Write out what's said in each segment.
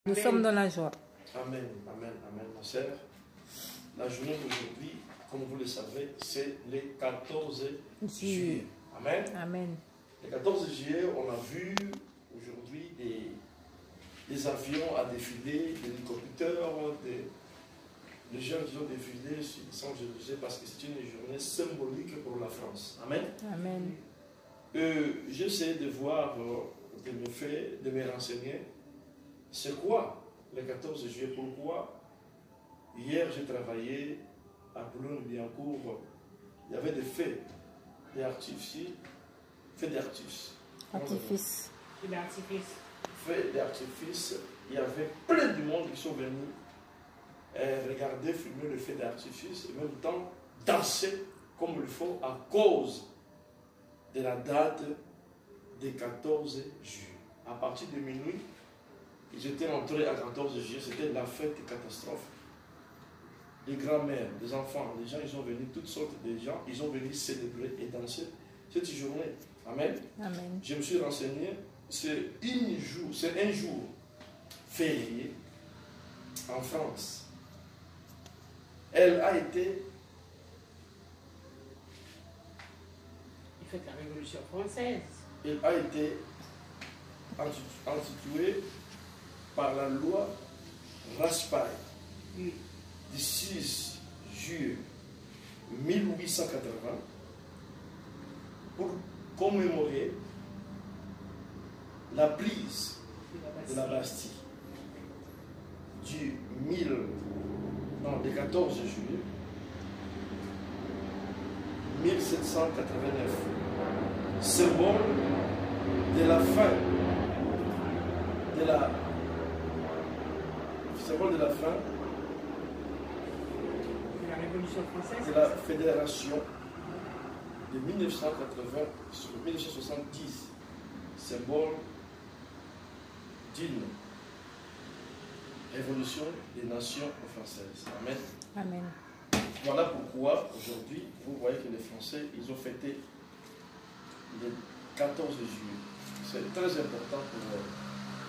Nous sommes dans la joie. Amen, amen, amen, ma sœur. La journée d'aujourd'hui, comme vous le savez, c'est le 14 juillet. Amen. Amen. Le 14 juillet, on a vu aujourd'hui des avions à défiler, des hélicoptères, des gens qui ont défilé sans Jérusalem parce que c'est une journée symbolique pour la France. Amen. Amen. J'essaie de voir, de me faire, de me renseigner. C'est quoi le 14 juillet? Pourquoi? Hier, j'ai travaillé à Boulogne-Billancourt. Il y avait des feux d'artifice. Feux d'artifice. Artifice. Feux d'artifice. Il y avait plein de monde qui sont venus regarder, filmer le feu d'artifice et en même temps danser comme il faut à cause de la date du 14 juillet. À partir de minuit, ils étaient entrés à 14 juillet, c'était la fête de catastrophe. Les grands-mères, les enfants, les gens, ils ont venu, toutes sortes de gens, ils ont venu célébrer et danser cette journée. Amen. Amen. Je me suis renseigné, c'est un jour férié en France. Elle a été... Il fait la Révolution française. Elle a été instituée par la loi Raspail du 6 juillet 1880 pour commémorer la prise de la Bastille du 14 juillet 1789, symbole de la fin de la Révolution française. de la fédération de 1980 sur 1970, symbole d'une révolution des nations françaises. Amen. Amen. Voilà pourquoi aujourd'hui, vous voyez que les Français, ils ont fêté le 14 juillet. C'est très important pour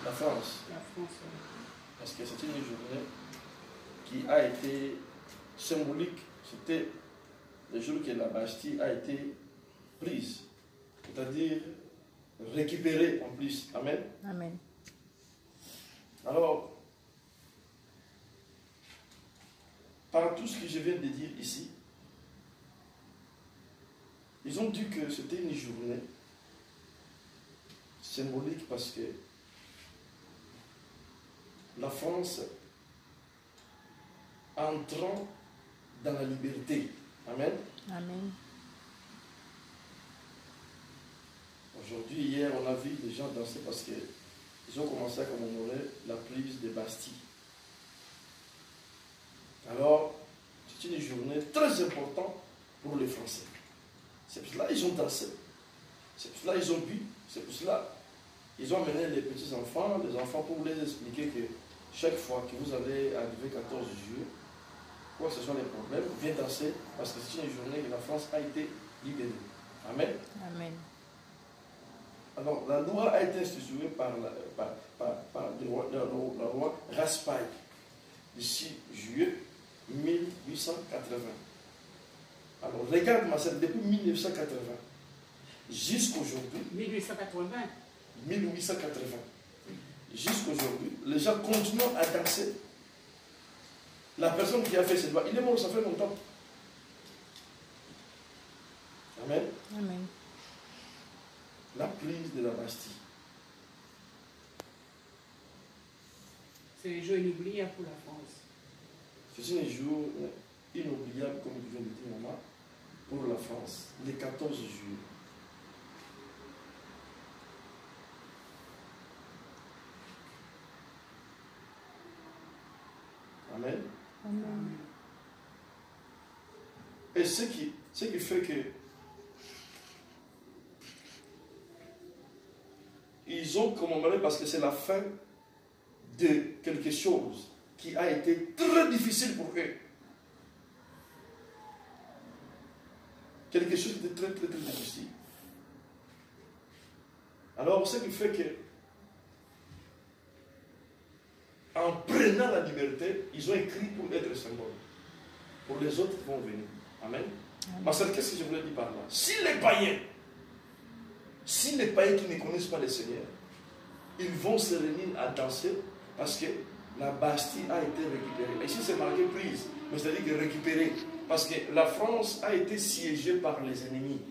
la France. La France, oui. Parce que c'est une journée qui a été symbolique. C'était le jour que la Bastille a été prise. C'est-à-dire récupérée en plus. Amen. Amen. Alors, par tout ce que je viens de dire ici, ils ont dit que c'était une journée symbolique parce que la France, entrant dans la liberté. Amen. Amen. Aujourd'hui, hier, on a vu des gens danser parce qu'ils ont commencé à commémorer la prise de Bastille. Alors, c'est une journée très importante pour les Français. C'est pour cela qu'ils ont dansé. C'est pour cela qu'ils ont bu. C'est pour cela qu'ils ont amené les petits-enfants, les enfants, pour les expliquer que chaque fois que vous allez arriver 14 juillet, quoi que ce soit les problèmes, viens danser parce que c'est une journée que la France a été libérée. Amen. Amen. Alors, la loi a été instituée par la loi Raspail du 6 juillet 1880. Alors, regarde ma sœur, depuis 1980 jusqu'à aujourd'hui, 1880. 1880, jusqu'à aujourd'hui, les gens continuent à danser. La personne qui a fait cette loi, il est mort, ça fait longtemps. Amen. Amen. La prise de la Bastille. C'est un jour inoubliable pour la France. C'est un jour inoubliable, comme je viens de dire, maman, pour la France, le 14 juillet. Amen. Amen. Et ce qui fait que ils ont commémoré parce que c'est la fin de quelque chose qui a été très difficile pour eux. Quelque chose de très, très, très difficile. Alors, ce qui fait que en prenant la liberté, ils ont écrit pour être symbole. Pour les autres qui vont venir. Amen. Ma soeur, qu'est-ce que je voulais dire par là? Si les païens qui ne connaissent pas le Seigneur, ils vont se réunir à danser parce que la Bastille a été récupérée. Ici, c'est marqué prise, mais c'est-à-dire que récupérée. Parce que la France a été siégée par les ennemis.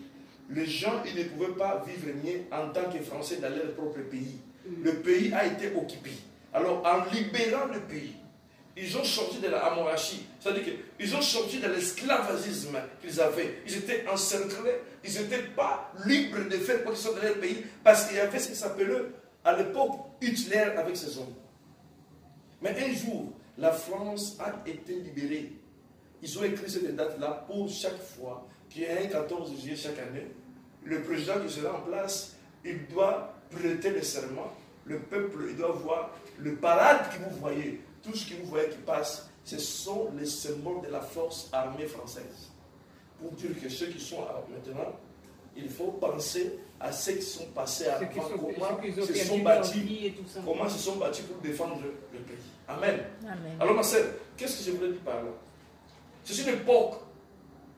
Les gens, ils ne pouvaient pas vivre mieux en tant que Français dans leur propre pays. Le pays a été occupé. Alors, en libérant le pays, ils ont sorti de la amorachie. C'est-à-dire qu'ils ont sorti de l'esclavagisme qu'ils avaient. Ils étaient encerclés. Ils n'étaient pas libres de faire quoi que ce soit dans leur pays parce qu'il y avait ce qui s'appelait à l'époque Hitler avec ses hommes. Mais un jour, la France a été libérée. Ils ont écrit cette date-là pour chaque fois qu'il y a un 14 juillet chaque année. Le président qui sera en place, il doit prêter le serment. Le peuple, il doit voir le parade que vous voyez. Tout ce que vous voyez qui passe, ce sont les symboles de la force armée française. Pour dire que ceux qui sont maintenant, il faut penser à ceux qui sont passés avant, comment se sont battus, comment se sont battus pour défendre le pays. Amen. Amen. Alors ma sœur, qu'est-ce que je voulais dire par là? C'est une époque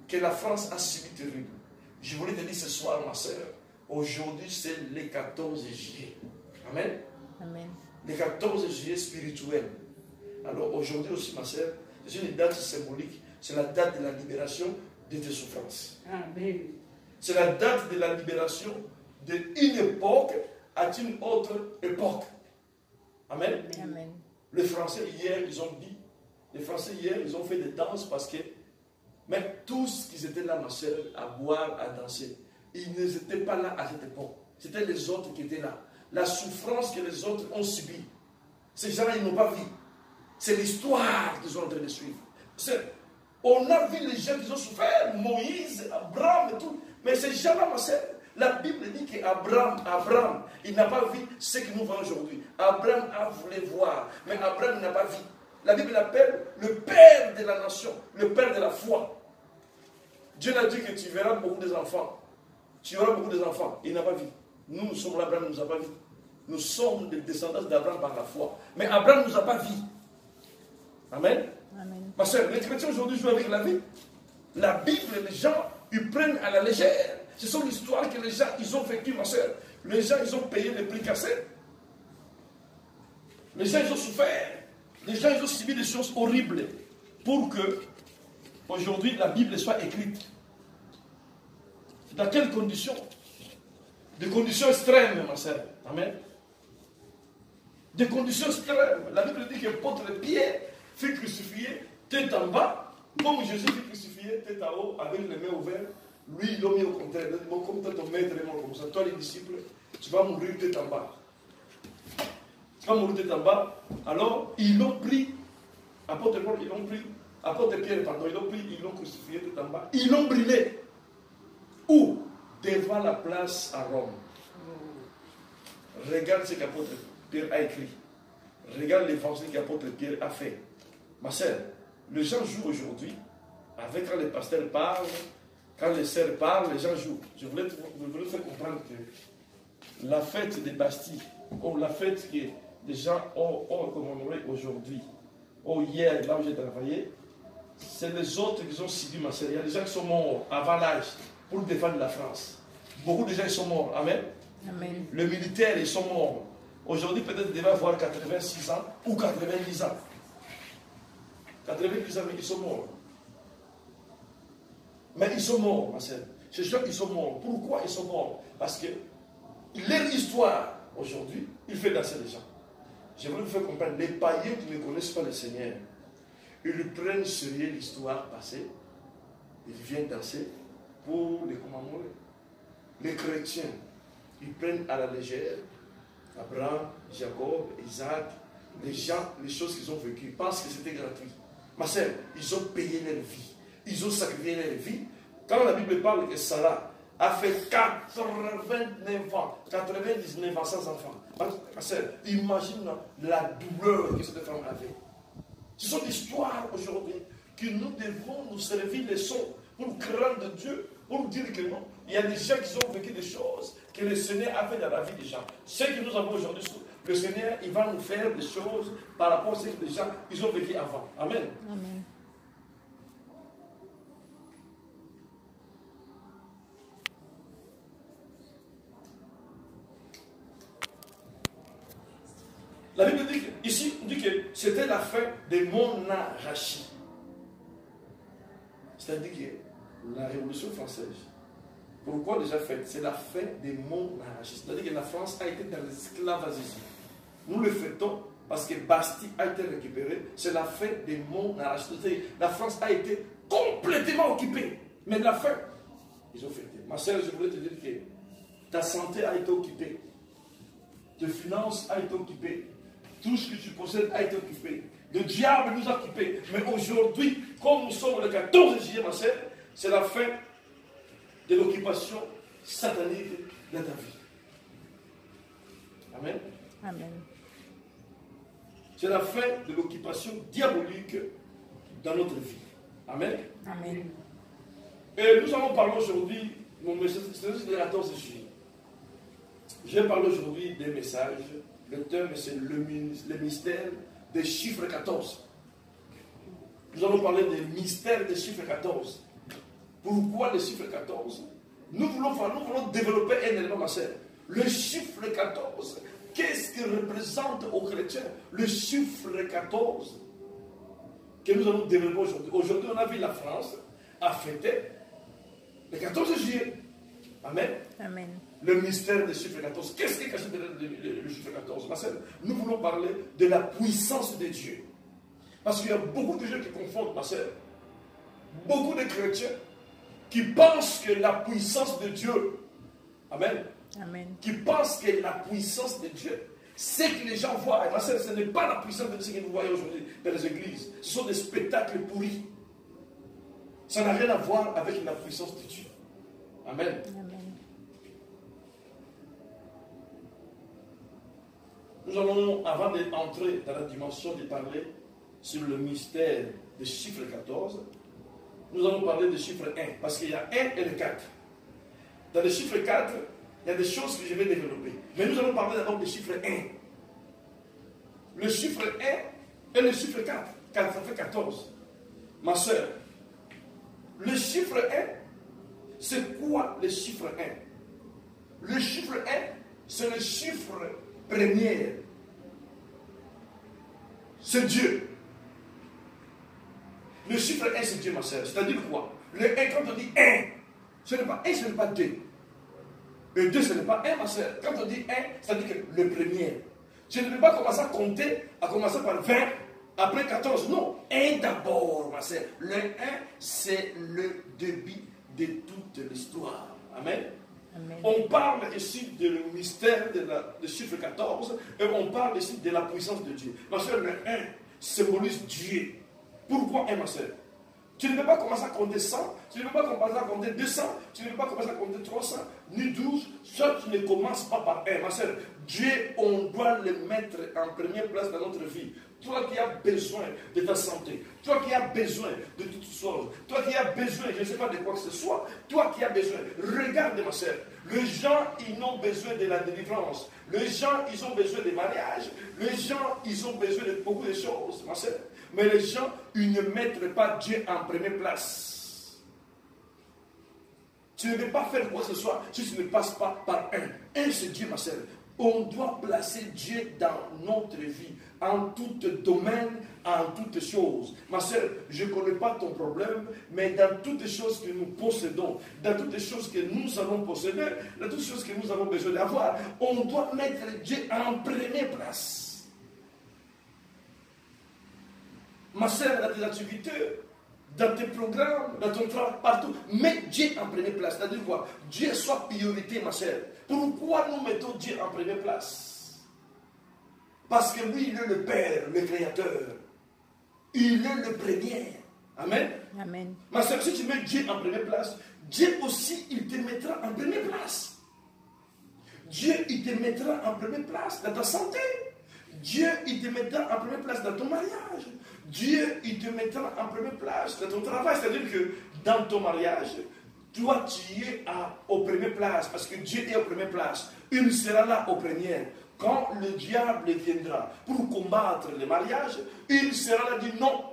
que la France a subi terrible. Je voulais te dire ce soir, ma sœur, aujourd'hui c'est le 14 juillet. Amen. Amen. Le 14 juillet spirituel. Alors aujourd'hui aussi, ma sœur, c'est une date symbolique. C'est la date de la libération de tes souffrances. Amen. C'est la date de la libération d'une époque à une autre époque. Amen. Amen. Les Français hier, ils ont dit, les Français hier, ils ont fait des danses parce que, mais tous qui étaient là, ma sœur, à boire, à danser, ils n'étaient pas là à cette époque. C'était les autres qui étaient là. La souffrance que les autres ont subie, ces gens-là, ils n'ont pas vu. C'est l'histoire qu'ils sont en train de suivre. On a vu les gens qui ont souffert, Moïse, Abraham et tout. Mais ces gens-là, ma sœur, la Bible dit qu'Abraham, il n'a pas vu ce que nous voyons aujourd'hui. Abraham a voulu voir, mais Abraham n'a pas vu. La Bible l'appelle le père de la nation, le père de la foi. Dieu n'a dit que tu verras beaucoup d'enfants. Tu auras beaucoup d'enfants. Il n'a pas vu. Nous sommes là, Abraham ne nous a pas vu. Nous sommes des descendants d'Abraham par la foi. Mais Abraham ne nous a pas vu. Amen. Amen. Ma soeur, les chrétiens aujourd'hui jouent avec la vie. La Bible, les gens, ils prennent à la légère. Ce sont l'histoire que les gens, ils ont vécu, ma soeur. Les gens, ils ont payé les prix cassés. Les gens, ils ont souffert. Les gens, ils ont subi des choses horribles pour que, aujourd'hui, la Bible soit écrite. Dans quelles conditions? Des conditions extrêmes, ma soeur. Amen. Des conditions extrêmes. La Bible dit que l'apôtre Pierre fut crucifié tête en bas, comme Jésus fut crucifié tête en haut, avec les mains ouvertes. Lui, il l'a mis au contraire. Il a dit, bon, comme toi, ton maître est mort comme ça, toi, les disciples, tu vas mourir tête en bas. Tu vas mourir tête en bas. Alors, ils l'ont pris, apôtre Paul, ils l'ont pris, apôtre Pierre, pardon, ils l'ont pris, ils l'ont crucifié tête en bas. Ils l'ont brûlé. Où? Devant la place à Rome. Regarde ce qu'apôtre Pierre a écrit. Regarde l'évangile qu'apôtre Pierre a fait. Ma sœur, les gens jouent aujourd'hui, avec quand les pasteurs parlent, quand les sœurs parlent, les gens jouent. Je voulais te faire comprendre que la fête des Bastilles, ou la fête que les gens ont commémorée aujourd'hui, ou hier, là où j'ai travaillé, c'est les autres qui ont subi, ma sœur. Il y a des gens qui sont morts avant l'âge pour défendre la France. Beaucoup de gens ils sont morts. Amen. Amen. Les militaires, ils sont morts. Aujourd'hui, peut-être, ils devaient avoir 86 ans ou 90 ans. 90 ans, mais ils sont morts. Mais ils sont morts, ma sœur. Ces gens, ils sont morts. Pourquoi ils sont morts? Parce que leur histoire, aujourd'hui, il fait danser les gens. Je voulais vous faire comprendre, les païens qui ne connaissent pas le Seigneur, ils prennent sérieux l'histoire passée, ils viennent danser pour les commémorer. Les chrétiens, ils prennent à la légère Abraham, Jacob, Isaac, les gens, les choses qu'ils ont vécues, pensent que c'était gratuit. Ma sœur, ils ont payé leur vie. Ils ont sacrifié leur vie. Quand la Bible parle que Sarah a fait 89 ans, 99 ans sans enfant. Ma sœur, imagine la douleur que cette femme avait. Ce sont des histoires aujourd'hui que nous devons nous servir les leçons pour craindre Dieu, pour dire que non. Il y a des gens qui ont vécu des choses que le Seigneur a fait dans la vie des gens. Ce que nous avons aujourd'hui, que le Seigneur, il va nous faire des choses par rapport à ce que les gens, ils ont vécu avant. Amen. Amen. La Bible dit que, ici, on dit que c'était la fin des monarchies. C'est-à-dire que la Révolution française, pourquoi déjà faite? C'est la fin des monarchies. C'est-à-dire que la France a été dans l'esclavagisme. Nous le fêtons parce que Bastille a été récupérée. C'est la fin des monarchies. C'est-à-dire que la France a été complètement occupée. Mais de la fin, ils ont fêté. Ma soeur, je voulais te dire que ta santé a été occupée. Tes finances ont été occupées. Tout ce que tu possèdes a été occupé. Le diable nous a occupés. Mais aujourd'hui, comme nous sommes le 14 juillet, ma soeur, c'est la fin de l'occupation satanique de ta vie. Amen. Amen. C'est la fin de l'occupation diabolique dans notre vie. Amen. Amen. Et nous allons parler aujourd'hui, mon message, c'est le 14 juillet. Je vais parler aujourd'hui des messages. Le thème, c'est le mystère des chiffres 14. Nous allons parler des mystères des chiffres 14. Pourquoi le chiffre 14? Nous voulons développer un élément, ma sœur. Le chiffre 14, qu'est-ce qu'il représente aux chrétiens? Le chiffre 14 que nous allons développer aujourd'hui. Aujourd'hui, on a vu la France a fêté le 14 juillet. Amen. Amen. Le mystère des chiffres 14. Qu'est-ce qui est caché derrière le chiffre 14? Ma sœur, nous voulons parler de la puissance de Dieu. Parce qu'il y a beaucoup de gens qui confondent, ma sœur. Beaucoup de chrétiens qui pensent que la puissance de Dieu, amen, Amen. qui pensent que la puissance de Dieu, c'est que les gens voient, et ma sœur, ce n'est pas la puissance de Dieu que vous voyez aujourd'hui dans les églises. Ce sont des spectacles pourris. Ça n'a rien à voir avec la puissance de Dieu. Amen. Amen. Nous allons, avant d'entrer dans la dimension de parler sur le mystère des chiffres 14, nous allons parler du chiffre 1, parce qu'il y a 1 et le 4. Dans le chiffre 4, il y a des choses que je vais développer. Mais nous allons parler d'abord du chiffre 1. Le chiffre 1 et le chiffre 4. 4, ça fait 14. Ma soeur, le chiffre 1, c'est quoi le chiffre 1? Le chiffre 1, c'est le chiffre premier. C'est Dieu. Le chiffre 1, c'est Dieu, ma soeur. C'est-à-dire quoi? Le 1, quand on dit 1, ce n'est pas 1, ce n'est pas 2. Le 2, ce n'est pas 1, ma soeur. Quand on dit 1, c'est-à-dire que le premier. Tu ne peux pas commencer à compter, à commencer par 20, après 14. Non, 1 d'abord, ma soeur. Le 1, c'est le début de toute l'histoire. Amen. Amen. On parle ici du mystère du chiffre 14 et on parle ici de la puissance de Dieu. Ma soeur, le 1 symbolise Dieu. Pourquoi 1, ma soeur? Tu ne peux pas commencer à compter 100, tu ne peux pas commencer à compter 200, tu ne peux pas commencer à compter 300, ni 12, soit tu ne commences pas par 1. Ma soeur, Dieu, on doit le mettre en première place dans notre vie. Toi qui as besoin de ta santé, toi qui as besoin de toutes choses, toi qui as besoin, je ne sais pas de quoi que ce soit, toi qui as besoin, regarde ma soeur, les gens, ils ont besoin de la délivrance, les gens, ils ont besoin de mariage, les gens, ils ont besoin de beaucoup de choses, ma soeur, mais les gens, ils ne mettent pas Dieu en première place. Tu ne peux pas faire quoi que ce soit si tu ne passes pas par 1. 1, c'est Dieu, ma soeur. On doit placer Dieu dans notre vie, en tout domaine, en toutes choses. Ma soeur, je ne connais pas ton problème, mais dans toutes les choses que nous possédons, dans toutes les choses que nous allons posséder, dans toutes les choses que nous avons besoin d'avoir, on doit mettre Dieu en première place. Ma soeur, dans tes activités, dans tes programmes, dans ton travail, partout, mets Dieu en première place. C'est-à-dire quoi? Dieu soit priorité, ma soeur. Pourquoi nous mettons Dieu en première place? Parce que lui, il est le Père, le Créateur. Il est le premier. Amen. Amen. Ma soeur, si tu mets Dieu en première place, Dieu aussi, il te mettra en première place. Dieu, il te mettra en première place dans ta santé. Dieu, il te mettra en première place dans ton mariage. Dieu, il te mettra en première place dans ton travail. C'est-à-dire que dans ton mariage, toi, tu es aux premières places parce que Dieu est aux premières places. Il sera là aux premières. quand le diable viendra pour combattre le mariage, il sera là dit non.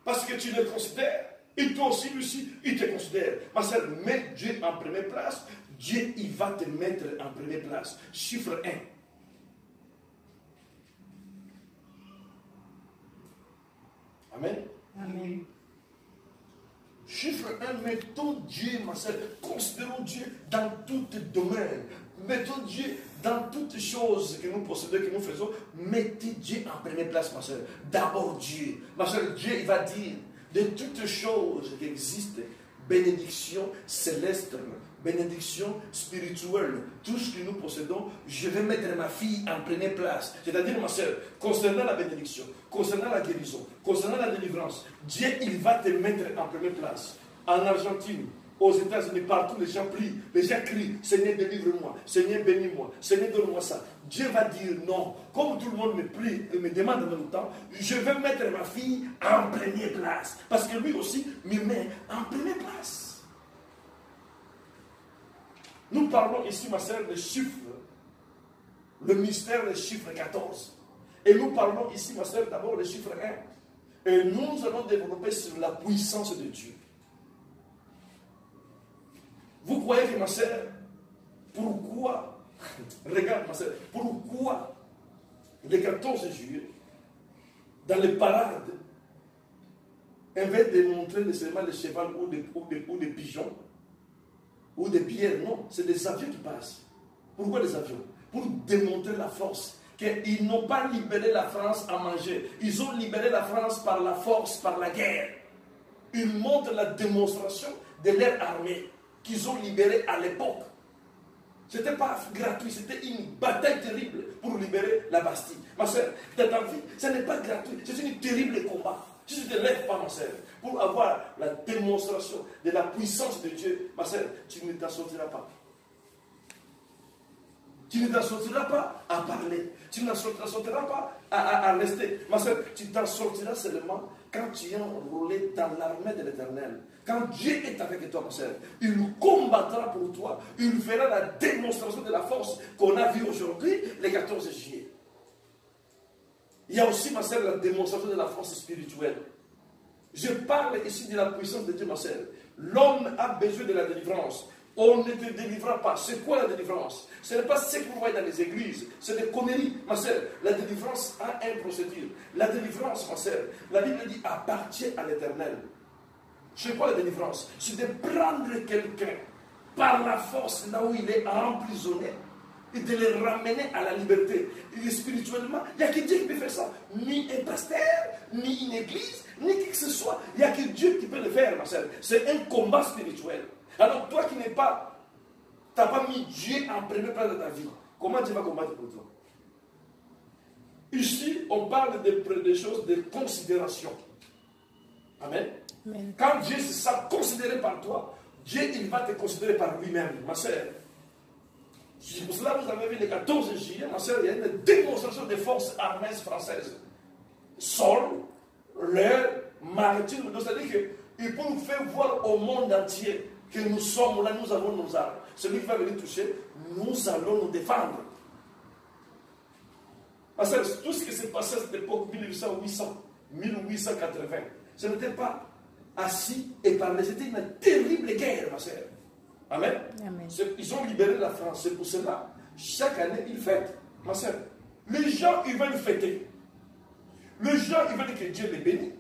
Parce que tu le considères. Et toi aussi, Lucie, il te considère. Ma soeur, mets Dieu en première place. Dieu, il va te mettre en première place. Chiffre 1. Amen. Amen. Chiffre 1, mettons Dieu, ma soeur, considérons Dieu dans tous les domaines. Mettons Dieu dans toutes les choses que nous possédons, que nous faisons. Mettez Dieu en première place, ma soeur. D'abord Dieu. Ma soeur, Dieu, il va dire de toutes les choses qui existent, bénédiction céleste, bénédiction spirituelle, tout ce que nous possédons, je vais mettre ma fille en première place. C'est-à-dire, ma soeur, concernant la bénédiction, concernant la guérison, concernant la délivrance, Dieu, il va te mettre en première place. En Argentine, aux États-Unis, partout, les gens prient, les gens crient, Seigneur, délivre-moi, Seigneur, bénis-moi, Seigneur, donne-moi ça. Dieu va dire non. Comme tout le monde me prie et me demande en même temps, je vais mettre ma fille en première place. Parce que lui aussi me met en première place. Nous parlons ici, ma soeur, des chiffres, le mystère des chiffres 14. Et nous parlons ici, ma soeur, d'abord des chiffres 1. Et nous allons développer sur la puissance de Dieu. Vous croyez que, ma soeur, pourquoi, regarde, ma soeur, pourquoi le 14 juillet, dans les parades, on va démontrer seulement les chevaux ou des pigeons, ou des pierres, non, c'est des avions qui passent. Pourquoi des avions? Pour démontrer la force, qu'ils n'ont pas libéré la France à manger, ils ont libéré la France par la force, par la guerre. Ils montrent la démonstration de leur armée qu'ils ont libérée à l'époque. Ce n'était pas gratuit, c'était une bataille terrible pour libérer la Bastille. Ma soeur, dans ta vie, ce n'est pas gratuit, c'est un terrible combat. Si tu ne te lèves pas, ma soeur, pour avoir la démonstration de la puissance de Dieu, ma soeur, tu ne t'en sortiras pas. Tu ne t'en sortiras pas à parler. Tu ne t'en sortiras pas à rester. Ma soeur, tu t'en sortiras seulement quand tu es enrôlé dans l'armée de l'Éternel. Quand Dieu est avec toi, ma soeur, il combattra pour toi. Il fera la démonstration de la force qu'on a vue aujourd'hui, le 14 juillet. Il y a aussi, ma soeur, la démonstration de la force spirituelle. Je parle ici de la puissance de Dieu, ma soeur. L'homme a besoin de la délivrance. On ne te délivrera pas. C'est quoi la délivrance? Ce n'est pas ce que vous voyez dans les églises. C'est des conneries, ma soeur. La délivrance a un procédure. La délivrance, ma soeur, la Bible dit, appartient à l'Éternel. C'est quoi la délivrance? C'est de prendre quelqu'un par la force là où il est emprisonné et de le ramener à la liberté. Et spirituellement, il n'y a que Dieu qui peut faire ça. Ni un pasteur, ni une église, ni qui que ce soit. Il n'y a que Dieu qui peut le faire, ma soeur. C'est un combat spirituel. Alors toi qui n'es pas, tu n'as pas mis Dieu en première place de ta vie, comment Dieu va combattre pour toi? Ici, on parle des choses de considération. Amen. Amen. Quand Dieu se sent considéré par toi, Dieu il va te considérer par lui-même, ma soeur. C'est pour cela que vous avez vu le 14 juillet, ma soeur, il y a une démonstration des forces armées françaises. Sol, l'air, maritime, c'est-à-dire qu'il peut nous faire voir au monde entier que nous sommes là, nous avons nos armes. Celui qui va venir toucher, nous allons nous défendre. Parce que tout ce qui s'est passé à cette époque, 1880, ce n'était pas assis et parler, c'était une terrible guerre, ma soeur. Amen. Amen. Ils ont libéré la France, c'est pour cela, chaque année, ils fêtent, ma soeur. Les gens, ils veulent fêter. Les gens, ils veulent que Dieu les bénisse.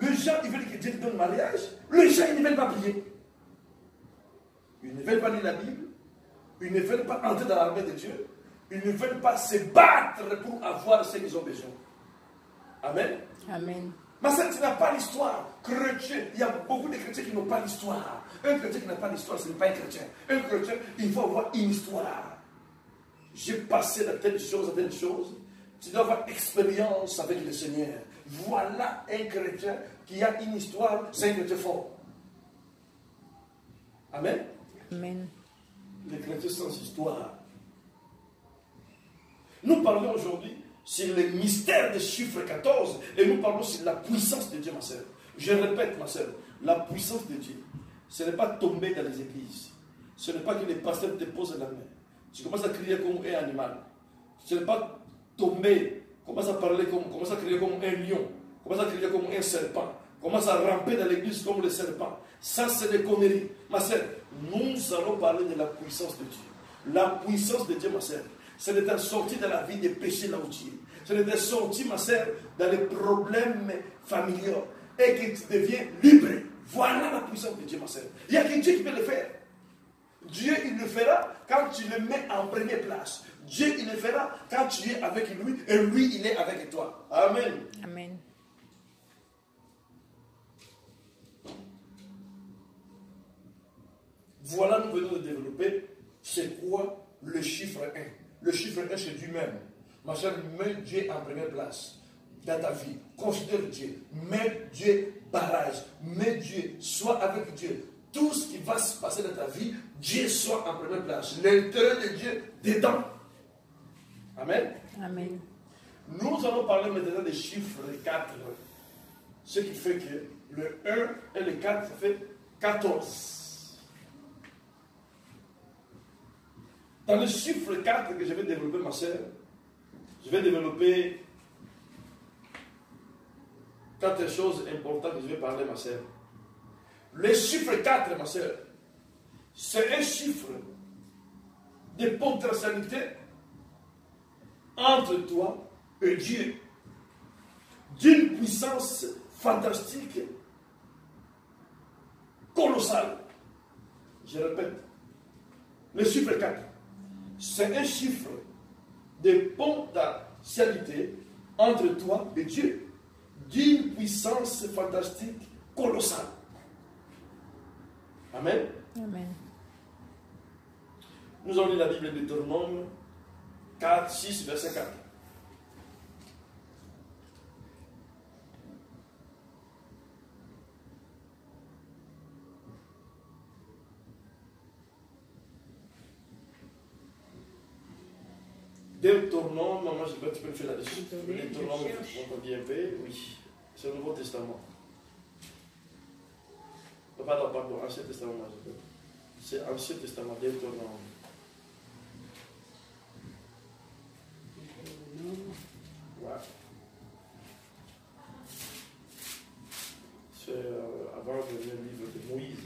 Les gens, ils veulent que Dieu les donne mariage. Les gens, ils ne veulent pas prier. Ils ne veulent pas lire la Bible. Ils ne veulent pas entrer dans l'armée de Dieu. Ils ne veulent pas se battre pour avoir ce qu'ils ont besoin. Amen. Amen. Mais ça, tu n'as pas l'histoire. Chrétien, il y a beaucoup de chrétiens qui n'ont pas l'histoire. Un chrétien qui n'a pas l'histoire, ce n'est pas un chrétien. Un chrétien, il faut avoir une histoire. J'ai passé de telle chose à telle chose. Tu dois avoir expérience avec le Seigneur. Voilà un chrétien qui a une histoire, c'est un chrétien fort. Amen. Amen. Les chrétiens sans histoire. Nous parlons aujourd'hui sur le mystère des chiffres 14 et nous parlons sur la puissance de Dieu, ma soeur. Je répète, ma soeur, la puissance de Dieu, ce n'est pas tomber dans les églises. Ce n'est pas que les pasteurs te posent la main. Tu commences à crier comme un animal. Ce n'est pas tomber, commence à parler, commence à crier comme un lion, commence à crier comme un serpent, commence à ramper dans l'église comme le serpent. Ça, c'est des conneries. Ma sœur, nous allons parler de la puissance de Dieu. La puissance de Dieu, ma sœur, c'est d'être sorti de la vie des péchés là où tu es. C'est d'être sorti, ma sœur, dans les problèmes familiaux et que tu deviens libre. Voilà la puissance de Dieu, ma sœur. Il n'y a que Dieu qui peut le faire. Dieu, il le fera quand tu le mets en première place. Dieu, il le fera quand tu es avec lui et lui, il est avec toi. Amen. Amen. Voilà, nous venons de développer c'est quoi le chiffre 1. Le chiffre 1, c'est Dieu même. Ma soeur, mets Dieu en première place dans ta vie. Considère Dieu. Mets Dieu barrage. Mets Dieu. Sois avec Dieu. Tout ce qui va se passer dans ta vie, Dieu soit en première place. L'intérêt de Dieu dedans. Amen. Amen. Nous allons parler maintenant des chiffres 4. Ce qui fait que le 1 et le 4, ça fait 14. Dans le chiffre 4 que je vais développer, ma soeur, je vais développer 4 choses importantes que je vais parler, ma soeur. Le chiffre 4, ma soeur, c'est un chiffre de potentialité entre toi et Dieu, d'une puissance fantastique, colossale. Je répète, le chiffre 4, c'est un chiffre de potentialité entre toi et Dieu, d'une puissance fantastique, colossale. Amen. Amen. Nous allons lire la Bible de Deutéronome 4, 6, verset 4. Deutéronome, maman, je sais pas, tu peux me faire là-dessus. Deutéronome, on dit un peu, oui. C'est le Nouveau Testament. Pardon, Ancien Testament, c'est Ancien Testament, Deutéronome. Ouais. C'est avant le livre de Moïse.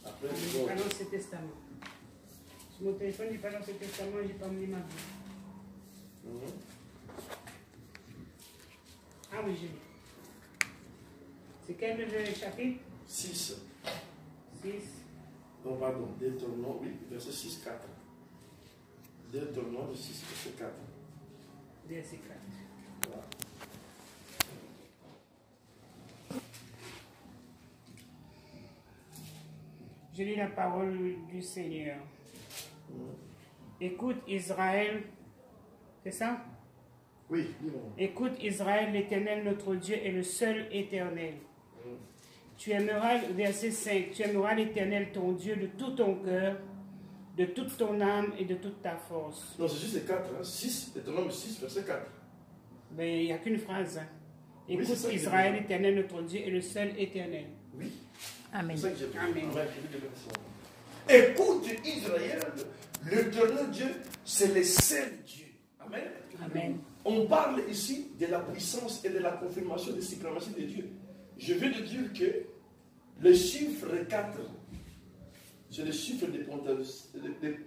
Après, Pas l'Ancien Testament. Sur mon téléphone, il n'y a pas l'Ancien Testament, je n'ai pas mis ma Bible. Ah oui, j'ai lu. C'est quel le chapitre? 6. 6. Non, pardon, Deutéronome, oui, verset 6, 4. Deutéronome 6, verset 4. Verset 4. Voilà. Je lis la parole du Seigneur. Écoute Israël, c'est ça? Oui, dis-moi. Écoute Israël, l'Éternel notre Dieu est le seul éternel. Tu aimeras, verset 5, tu aimeras l'Éternel ton Dieu de tout ton cœur, de toute ton âme et de toute ta force. Non, c'est juste les 4, hein? 6, Deutéronome 6, verset 4. Mais il n'y a qu'une phrase. Hein. Oui, Écoute c'est ça Israël, que j'ai l'Éternel notre Dieu est le seul éternel. Oui, Amen. c'est ça que j'ai pris. Amen. Écoute Israël, l'éternel Dieu, c'est le seul Dieu. Amen. Amen. On parle ici de la puissance et de la confirmation de la suprématie de Dieu. Je veux te dire que le chiffre 4, c'est le chiffre de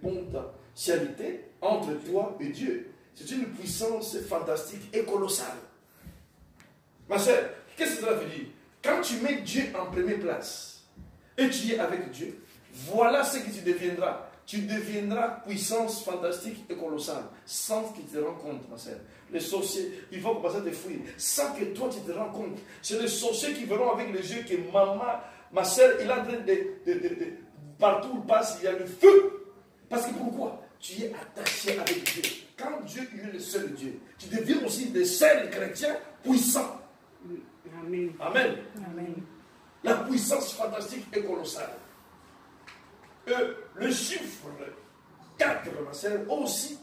potentialité entre toi et Dieu. C'est une puissance fantastique et colossale. Ma soeur, qu'est-ce que cela veut dire? Quand tu mets Dieu en première place et tu es avec Dieu, voilà ce que tu deviendras. Tu deviendras puissance fantastique et colossale sans que tu te rends compte, ma soeur. Les sorciers, ils vont commencer à te fuir sans que toi tu te rends compte. C'est les sorciers qui verront avec les yeux que maman, ma soeur, il est en train de partout où il passe, il y a le feu. Parce que pourquoi? Tu es attaché avec Dieu. Quand Dieu est le seul Dieu, tu deviens aussi le seul chrétien puissant. Amen. Amen. Amen. La puissance fantastique et colossale. Le chiffre 4, ma soeur, aussi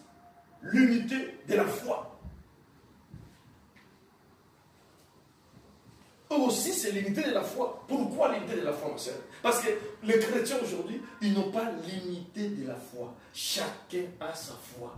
l'unité de la foi. Aussi, c'est l'unité de la foi. Pourquoi l'unité de la foi, ma soeur? Parce que les chrétiens aujourd'hui, ils n'ont pas l'unité de la foi. Chacun a sa foi.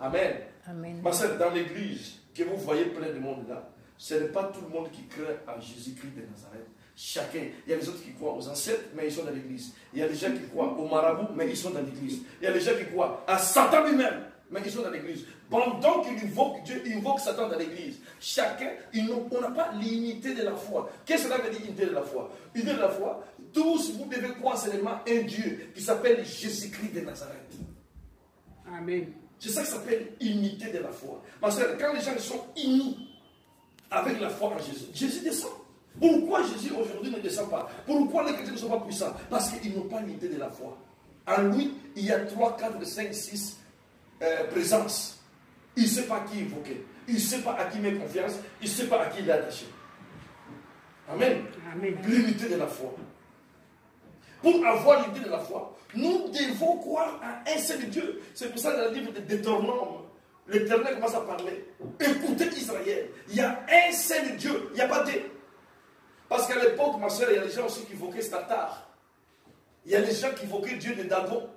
Amen. Amen. Ma sœur, dans l'église, que vous voyez plein de monde là, ce n'est pas tout le monde qui craint en Jésus-Christ de Nazareth. Chacun. Il y a les autres qui croient aux ancêtres, mais ils sont dans l'église. Il y a les gens qui croient aux marabouts, mais ils sont dans l'église. Il y a les gens qui croient à Satan lui-même, mais ils sont dans l'église. Pendant qu'ils invoquent Dieu, ils invoquent Satan dans l'église. Chacun, on n'a pas l'unité de la foi. Qu'est-ce que cela veut dire, unité de la foi? Unité de la foi, tous vous devez croire seulement un Dieu qui s'appelle Jésus-Christ de Nazareth. Amen. C'est ça qui s'appelle unité de la foi. Parce que quand les gens sont unis avec la foi en Jésus, Jésus descend. Pourquoi Jésus aujourd'hui ne descend pas? Pourquoi les chrétiens ne sont pas puissants? Parce qu'ils n'ont pas l'unité de la foi. En lui, il y a 3, 4, 5, 6 présences. Il ne sait pas qui invoquer. Il ne sait pas à qui mettre confiance. Il ne sait pas à qui il est attaché. Amen. Amen. L'unité de la foi. Pour avoir l'unité de la foi, nous devons croire à un seul Dieu. C'est pour ça que dans le livre de Deutéronome, l'Éternel commence à parler. Écoutez Israël, il y a un seul Dieu, il n'y a pas deux. Parce qu'à l'époque, ma soeur, il y a des gens aussi qui invoquaient Statar. Il y a des gens qui invoquaient Dieu de Dagon.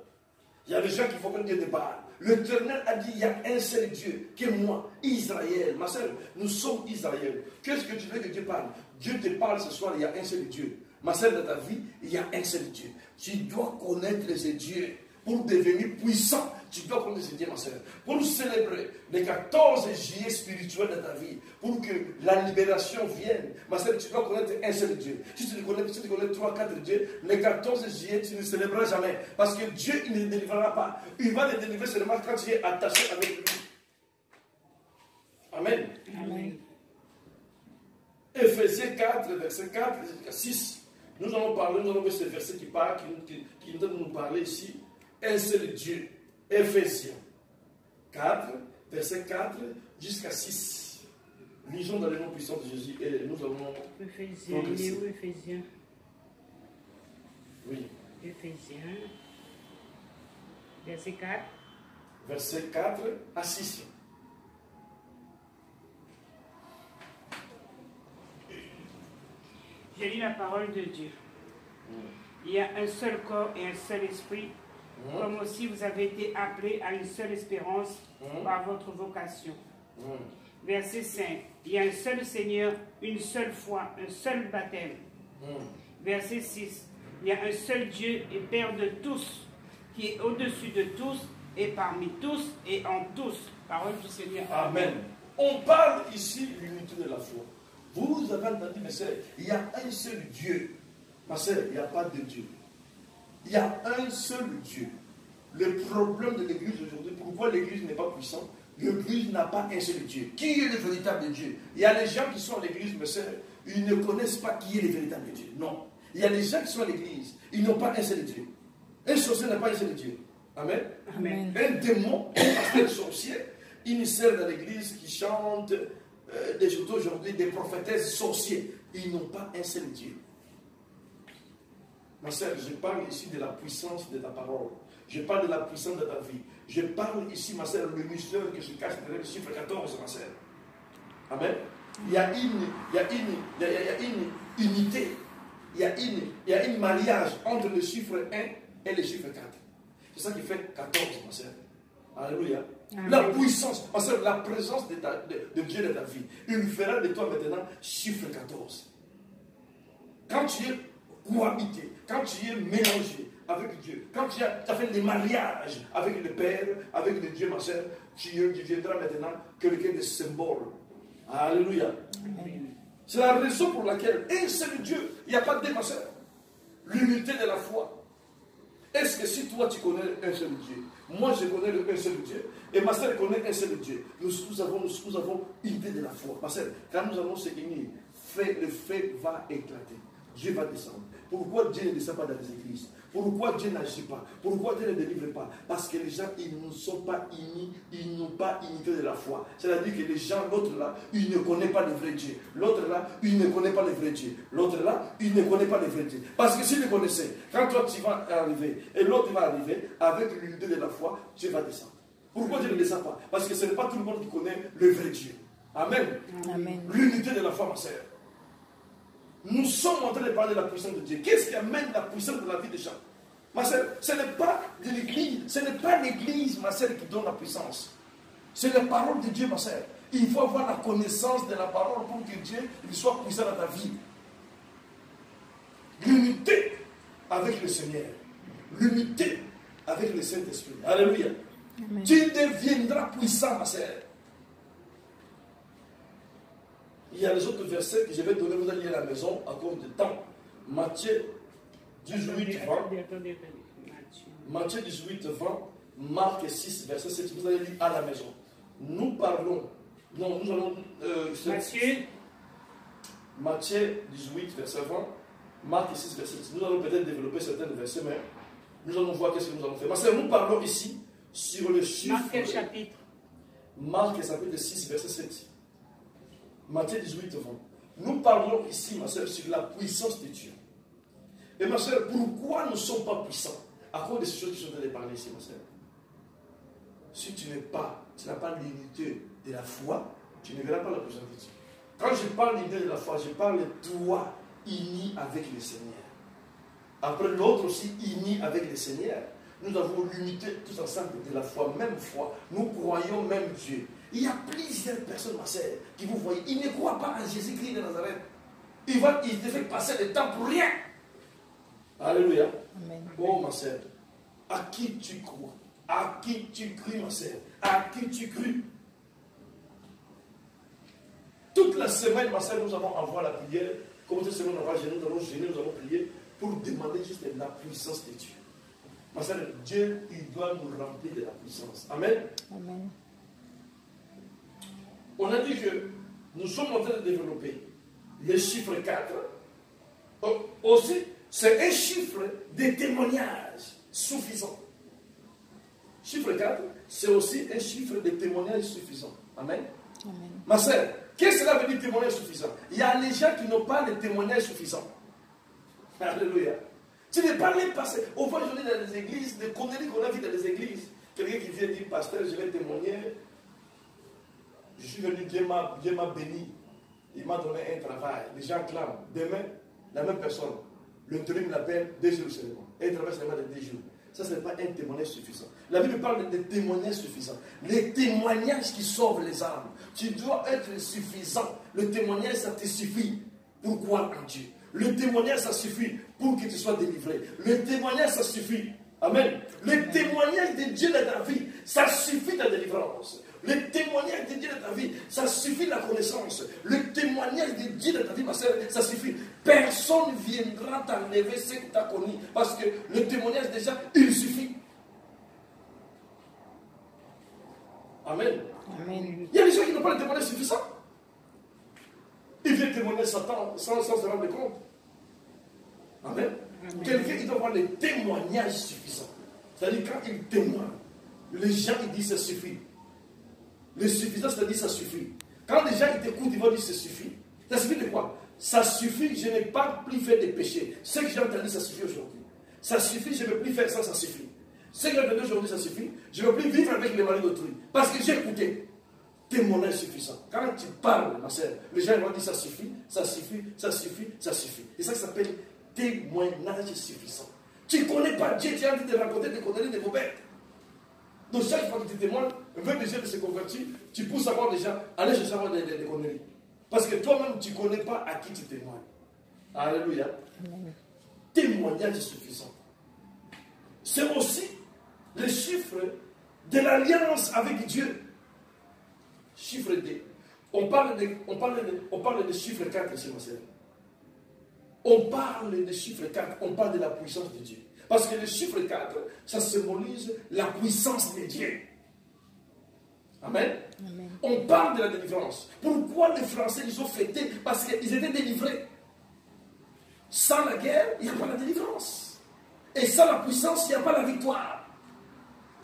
Il y a des gens qui invoquaient Dieu de Baal. L'Éternel a dit, il y a un seul Dieu, qui est moi, Israël. Ma soeur, nous sommes Israël. Qu'est-ce que tu veux que Dieu parle? Dieu te parle ce soir, il y a un seul Dieu. Ma soeur, dans ta vie, il y a un seul Dieu. Tu dois connaître ce Dieu. Pour devenir puissant, tu dois connaître ce Dieu, ma soeur. Pour célébrer les 14 juillet spirituels de ta vie, pour que la libération vienne, ma soeur, tu dois connaître un seul Dieu. Si tu connais 3, 4 dieux, les 14 juillet, tu ne célébreras jamais. Parce que Dieu, il ne te délivrera pas. Il va te délivrer seulement quand tu es attaché avec lui. Amen. Amen. Ephésiens 4, verset 4, jusqu'à 6. Nous allons parler, nous allons voir ce verset qui parle, qui doit nous parler ici. Un seul Dieu. Ephésiens 4, verset 4 jusqu'à 6. Lisons dans le nom puissant de Jésus et nous allons. Ephésiens, il est où Ephésiens? Oui. Ephésiens, verset 4. Verset 4 à 6. Je lis la parole de Dieu. Il y a un seul corps et un seul esprit, comme aussi vous avez été appelés à une seule espérance par votre vocation. Verset 5. Il y a un seul Seigneur, une seule foi, un seul baptême. Verset 6. Il y a un seul Dieu et Père de tous, qui est au-dessus de tous et parmi tous et en tous. Parole du Seigneur. Amen. On parle ici de l'unité de la foi. Vous avez entendu, mes sœurs, il y a un seul Dieu. Ma sœur, il n'y a pas de Dieu. Il y a un seul Dieu. Le problème de l'Église aujourd'hui, pourquoi l'Église n'est pas puissante? L'Église n'a pas un seul Dieu. Qui est le véritable Dieu? Il y a des gens qui sont à l'Église, mes sœurs, ils ne connaissent pas qui est le véritable Dieu. Non. Il y a des gens qui sont à l'Église, ils n'ont pas un seul Dieu. Un sorcier n'a pas un seul Dieu. Amen. Amen. Un démon, un sorcier, une sœur dans l'Église qui chante aujourd'hui des prophétesses sorciers. Ils n'ont pas un seul Dieu. Ma sœur, je parle ici de la puissance de ta parole. Je parle de la puissance de ta vie. Je parle ici, ma sœur, le mystère qui se cache derrière le chiffre 14, ma sœur. Amen. Il y a une unité. Il y a un mariage entre le chiffre 1 et le chiffre 4. C'est ça qui fait 14, ma sœur. Alléluia. Amen. La puissance, ma sœur, la présence de Dieu dans ta vie. Il fera de toi maintenant chiffre 14. Quand tu es cohabité, quand tu es mélangé avec Dieu, quand tu as fait des mariages avec le Père, avec le Dieu, ma sœur, tu deviendras maintenant quelqu'un de symbole. Alléluia. C'est la raison pour laquelle un seul Dieu, il n'y a pas de deux, ma sœur. L'unité de la foi. Est-ce que si toi tu connais un seul Dieu, moi je connais un seul Dieu, et ma sœur connaît un seul Dieu, nous avons l'unité de la foi. Ma sœur, quand nous allons se unir, le feu va éclater. Dieu va descendre. Pourquoi Dieu ne descend pas dans les églises? Pourquoi Dieu n'agit pas? Pourquoi Dieu ne délivre pas? Parce que les gens, ils ne sont pas unis, ils n'ont pas unité de la foi. C'est-à-dire que les gens, l'autre là, il ne connaît pas le vrai Dieu. L'autre là, il ne connaît pas le vrai Dieu. L'autre là, il ne connaît pas le vrai Dieu. Parce que s'il le connaissait, quand toi tu vas arriver et l'autre va arriver, avec l'unité de la foi, Dieu va descendre. Pourquoi Dieu ne descend pas? Parce que ce n'est pas tout le monde qui connaît le vrai Dieu. Amen. Amen. L'unité de la foi, ma sœur. Nous sommes en train de parler de la puissance de Dieu. Qu'est-ce qui amène la puissance de la vie des gens? Ma sœur, ce n'est pas de l'église, ce n'est pas l'église, ma sœur, qui donne la puissance. C'est la parole de Dieu, ma sœur. Il faut avoir la connaissance de la parole pour que Dieu il soit puissant dans ta vie. L'unité avec le Seigneur. L'unité avec le Saint-Esprit. Alléluia. Amen. Tu deviendras puissant, ma sœur. Il y a les autres versets que je vais donner, vous allez lire à la maison à cause de temps. Matthieu 18, 20. Attendez. Matthieu 18, 20. Marc 6, verset 7. Vous allez lire à la maison. Nous parlons. Non, nous allons. Matthieu 18, verset 20. Marc 6, verset 7. Nous allons peut-être développer certains versets, mais nous allons voir qu'est-ce que nous allons faire. Parce que nous parlons ici sur le chiffre. Marc quel chapitre? Marc chapitre 6, verset 7. Matthieu 18, 20. Nous parlons ici, ma soeur, sur la puissance de Dieu. Et ma soeur, pourquoi nous ne sommes pas puissants? À cause de ces choses que je suis en train de parler ici, ma soeur. Si tu n'as pas l'unité de la foi, tu ne verras pas la puissance de Dieu. Quand je parle l'unité de la foi, je parle de toi uni avec le Seigneur. Après l'autre aussi uni avec le Seigneur. Nous avons l'unité tous ensemble de la foi, même foi. Nous croyons même Dieu. Il y a plusieurs personnes, ma sœur, qui vous voyez, ils ne croient pas en Jésus-Christ de Nazareth. Il te fait passer le temps pour rien. Alléluia. Amen. Oh, ma sœur, à qui tu crois? À qui tu cries, ma sœur? À qui tu cries? Toute la semaine, ma sœur, nous allons avoir la prière. Comme cette semaine, nous allons gêner, nous allons prier pour demander juste la puissance de Dieu. Ma sœur, Dieu, il doit nous remplir de la puissance. Amen. Amen. On a dit que nous sommes en train de développer le chiffre 4. Aussi, c'est un chiffre de témoignage suffisant. Chiffre 4, c'est aussi un chiffre de témoignage suffisant. Amen. Amen. Ma sœur, qu'est-ce que cela veut dire témoignage suffisant? Il y a les gens qui n'ont pas de témoignage suffisant. Alléluia. Tu n'es pas les passer. Au fond, je dis dans les églises, des conneries qu'on a vues dans les églises. Quelqu'un qui vient dire, pasteur, je vais témoigner. Je suis venu, Dieu m'a béni. Il m'a donné un travail. Les gens clament. Demain, la même personne. Le truc l'appelle 2 jours seulement. Et il travaille seulement de 2 jours. Ça, ce n'est pas un témoignage suffisant. La Bible parle de témoignages suffisants. Les témoignages qui sauvent les âmes. Tu dois être suffisant. Le témoignage, ça te suffit pour croire en Dieu. Le témoignage, ça suffit pour que tu sois délivré. Le témoignage, ça suffit. Amen. Le témoignage de Dieu dans ta vie, ça suffit ta délivrance. Le témoignage de Dieu dans ta vie, ça suffit la connaissance. Le témoignage de Dieu dans ta vie, ma soeur, ça suffit. Personne ne viendra t'enlever ce que tu as connu. Parce que le témoignage, déjà, il suffit. Amen. Amen. Il y a des gens qui n'ont pas le témoignage suffisant. Ils viennent témoigner Satan sans se rendre compte. Amen. Quelqu'un, il doit avoir le témoignage suffisant. C'est-à-dire, quand il témoigne, les gens, ils disent ça suffit. Le suffisant, c'est-à-dire ça suffit. Quand les gens ils t'écoutent, ils vont dire ça suffit. Ça suffit de quoi? Ça suffit, je n'ai pas plus fait de péché. Ce que j'ai entendu, ça suffit aujourd'hui. Ça suffit, je ne veux plus faire ça, ça suffit. Ce que j'ai entendu aujourd'hui, ça suffit. Je ne veux plus vivre avec les maris d'autrui. Parce que j'ai écouté. Témoignage suffisant. Quand tu parles, ma sœur, les gens vont dire ça suffit, ça suffit, ça suffit, ça suffit. Et ça s'appelle témoignage suffisant. Tu ne connais pas Dieu, tu as envie de raconter des conneries de vos bêtes. Donc chaque fois que tu témoignes, veut déjà de se convertir, tu pousses à voir des gens, aller chercher à voir des conneries. Parce que toi-même, tu ne connais pas à qui tu témoignes. Alléluia. Amen. Témoignage suffisant. C'est aussi le chiffre de l'alliance avec Dieu. Chiffre D. On parle de chiffre 4 ici, ma sœur. On parle de chiffre 4, on parle de la puissance de Dieu. Parce que le chiffre 4, ça symbolise la puissance de Dieu. Amen. Amen. On parle de la délivrance. Pourquoi les Français, ils ont fêté? Parce qu'ils étaient délivrés. Sans la guerre, il n'y a pas la délivrance. Et sans la puissance, il n'y a pas la victoire.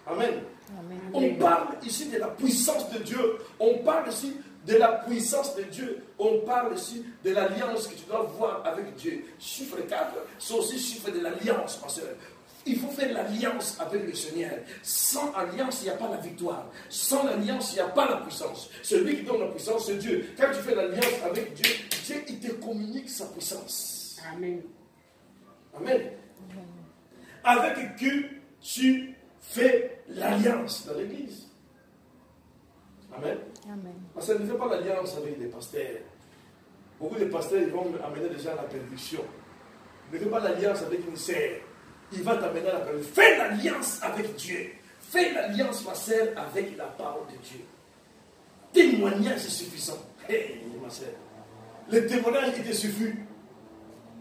Amen. Amen. On parle ici de la puissance de Dieu. On parle ici de la puissance de Dieu. On parle ici de l'alliance que tu dois voir avec Dieu. Chiffre 4, c'est aussi chiffre de l'alliance, ma soeur. Il faut faire l'alliance avec le Seigneur. Sans alliance, il n'y a pas la victoire. Sans l'alliance, il n'y a pas la puissance. Celui qui donne la puissance, c'est Dieu. Quand tu fais l'alliance avec Dieu, Dieu, il te communique sa puissance. Amen. Amen. Avec qui tu fais l'alliance dans l'église. Amen. Amen. Parce que ne fait pas l'alliance avec les pasteurs. Beaucoup de pasteurs ils vont amener les gens à la perdition. Ne fais pas l'alliance avec une sœur. Il va t'amener à la perdition. Fais l'alliance avec Dieu. Fais l'alliance, ma sœur, avec la parole de Dieu. Témoignage est suffisant. Hey, ma sœur. Le témoignage il te suffit.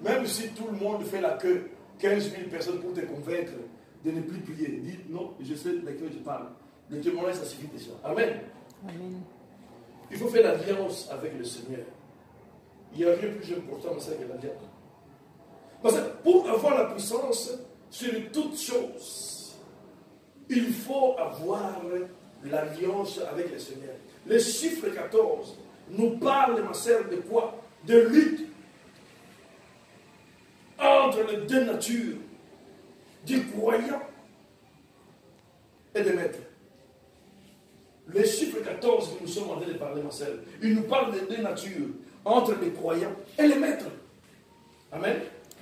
Même si tout le monde fait la queue, 15 000 personnes pour te convaincre de ne plus prier. Dis non, je sais de quoi je parle. Le témoignage, ça suffit déjà. Amen. Amen. Il faut faire l'alliance avec le Seigneur. Il n'y a rien de plus important que l'alliance. Parce que pour avoir la puissance sur toutes choses, il faut avoir l'alliance avec le Seigneur. Le chiffre 14 nous parle, ma sœur, de quoi? De lutte entre les deux natures, du croyant et du maître. Le chiffre 14 que nous sommes en train de parler, ma sœur, il nous parle de deux natures, entre les croyants et les maîtres. Amen.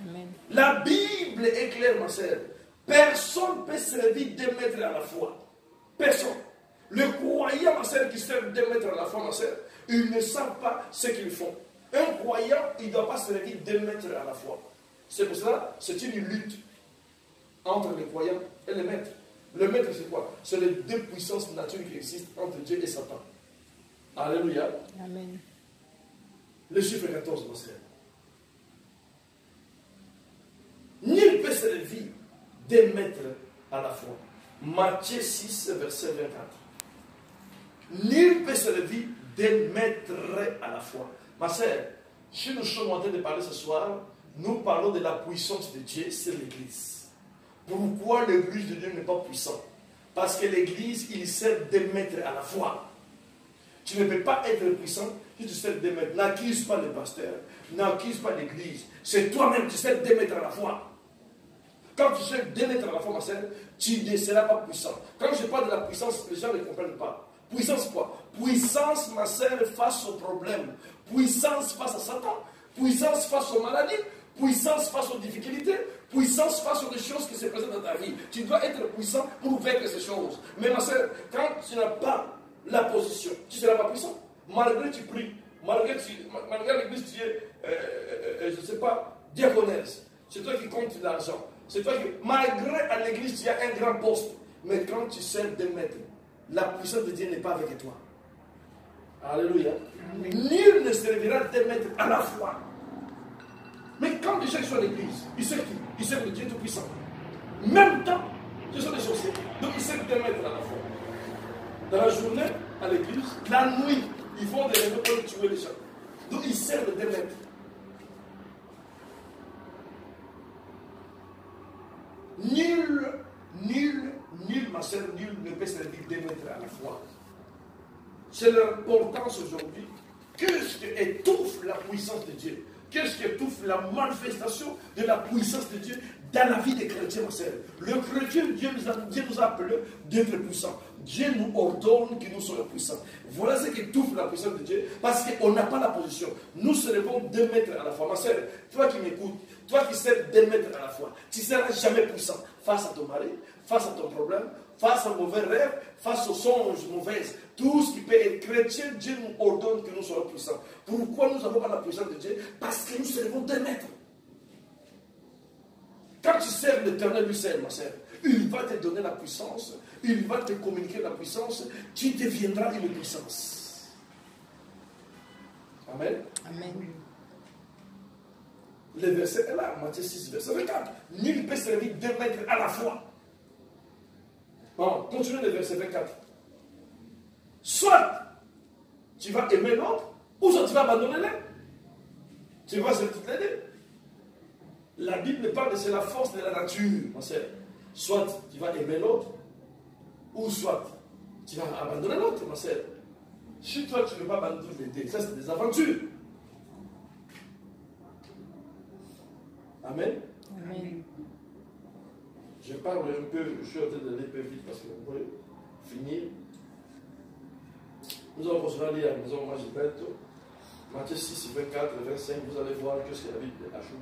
Amen. La Bible est claire, ma sœur. Personne ne peut servir deux maîtres à la fois. Personne. Le croyant, ma sœur, qui sert deux maîtres à la fois, ma sœur, ils ne savent pas ce qu'ils font. Un croyant, il ne doit pas servir deux maîtres à la fois. C'est pour cela, c'est une lutte entre les croyants et les maîtres. Le maître, c'est quoi? C'est les deux puissances naturelles qui existent entre Dieu et Satan. Alléluia. Amen. Le chiffre 14, ma sœur. Nul peut servir deux maîtres à la fois. Matthieu 6, verset 24. Nul peut servir deux maîtres à la fois. Ma sœur, si nous sommes en train de parler ce soir, nous parlons de la puissance de Dieu sur l'Église. Pourquoi l'Église de Dieu n'est pas puissante? Parce que l'Église, il sert deux maîtres à la fois. Tu ne peux pas être puissant si tu sers deux maîtres. N'accuse pas le pasteur, n'accuse pas l'Église. C'est toi-même qui sers deux maîtres à la fois. Quand tu sers deux maîtres à la fois, ma sœur, tu ne seras pas puissant. Quand je parle de la puissance, les gens ne comprennent pas. Puissance quoi? Puissance, ma sœur, face aux problèmes. Puissance face à Satan. Puissance face aux maladies. Puissance face aux difficultés. Puissance face aux choses qui se présentent dans ta vie. Tu dois être puissant pour vaincre ces choses. Mais ma sœur, quand tu n'as pas la position, tu ne seras pas puissant. Malgré que tu pries, malgré l'église, tu es, je ne sais pas, diaconesse. C'est toi qui comptes l'argent. C'est toi qui, malgré à l'église, tu as un grand poste. Mais quand tu sers de maître, la puissance de Dieu n'est pas avec toi. Alléluia. Nul ne servira de maître à la fois. Mais quand les gens sont à l'église, ils servent qui? Ils servent le Dieu Tout-Puissant. Même temps, ce sont des sorciers. Donc ils servent deux maîtres à la fois. Dans la journée, à l'église, la nuit, ils font des réunions pour tuer les gens. Donc ils servent deux maîtres. Nul, ma soeur, nul ne peut servir deux maîtres à la fois. C'est l'importance aujourd'hui. Qu'est-ce qui étouffe la puissance de Dieu? Qu'est-ce qui étouffe la manifestation de la puissance de Dieu dans la vie des chrétiens, ma sœur? Le chrétien, Dieu nous a appelés d'être puissants. Dieu nous ordonne que nous soyons puissants. Voilà ce qui étouffe la puissance de Dieu, parce qu'on n'a pas la position. Nous servons deux maîtres à la fois. Ma sœur, toi qui m'écoutes, toi qui sers deux maîtres à la fois, tu ne seras jamais puissant face à ton mari, face à ton problème, face à mauvais rêve, face aux songes mauvaises. Tout ce qui peut être chrétien, Dieu nous ordonne que nous soyons puissants. Pourquoi nous n'avons pas la puissance de Dieu? Parce que nous servons deux maîtres. Quand tu sers l'Éternel lui seul, ma sœur, il va te donner la puissance, il va te communiquer la puissance, tu deviendras une puissance. Amen. Amen. Le verset est là, Matthieu 6, verset 24. Nul ne peut servir deux maîtres à la fois. Bon, continuez le verset 24. Soit tu vas aimer l'autre, ou soit tu vas abandonner l'un. Tu vas servir les deux. La Bible parle de c'est la force de la nature, ma sœur. Soit tu vas aimer l'autre, ou soit tu vas abandonner l'autre, ma sœur. Si toi tu ne veux pas abandonner les deux, ça c'est des aventures. Amen. Amen. Je parle un peu, je suis en train d'aller un peu vite parce qu'on peut finir. Nous allons continuer à lire à la maison, moi je bientôt. Matthieu 6, 24, 25, vous allez voir ce que la Bible ajoute.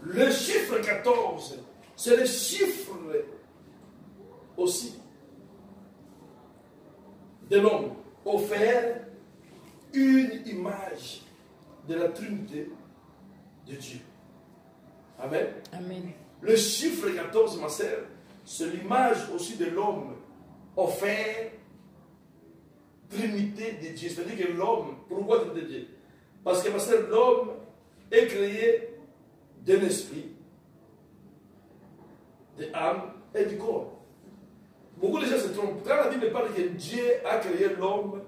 Le chiffre 14, c'est le chiffre aussi de l'homme offert une image de la Trinité de Dieu. Amen. Amen. Le chiffre 14, ma sœur, c'est l'image aussi de l'homme offert Trinité de Dieu. C'est-à-dire que l'homme, pourquoi Trinité de Dieu? Parce que, ma sœur, l'homme est créé d'un esprit, de âme et du corps. Beaucoup de gens se trompent. Quand la Bible parle que Dieu a créé l'homme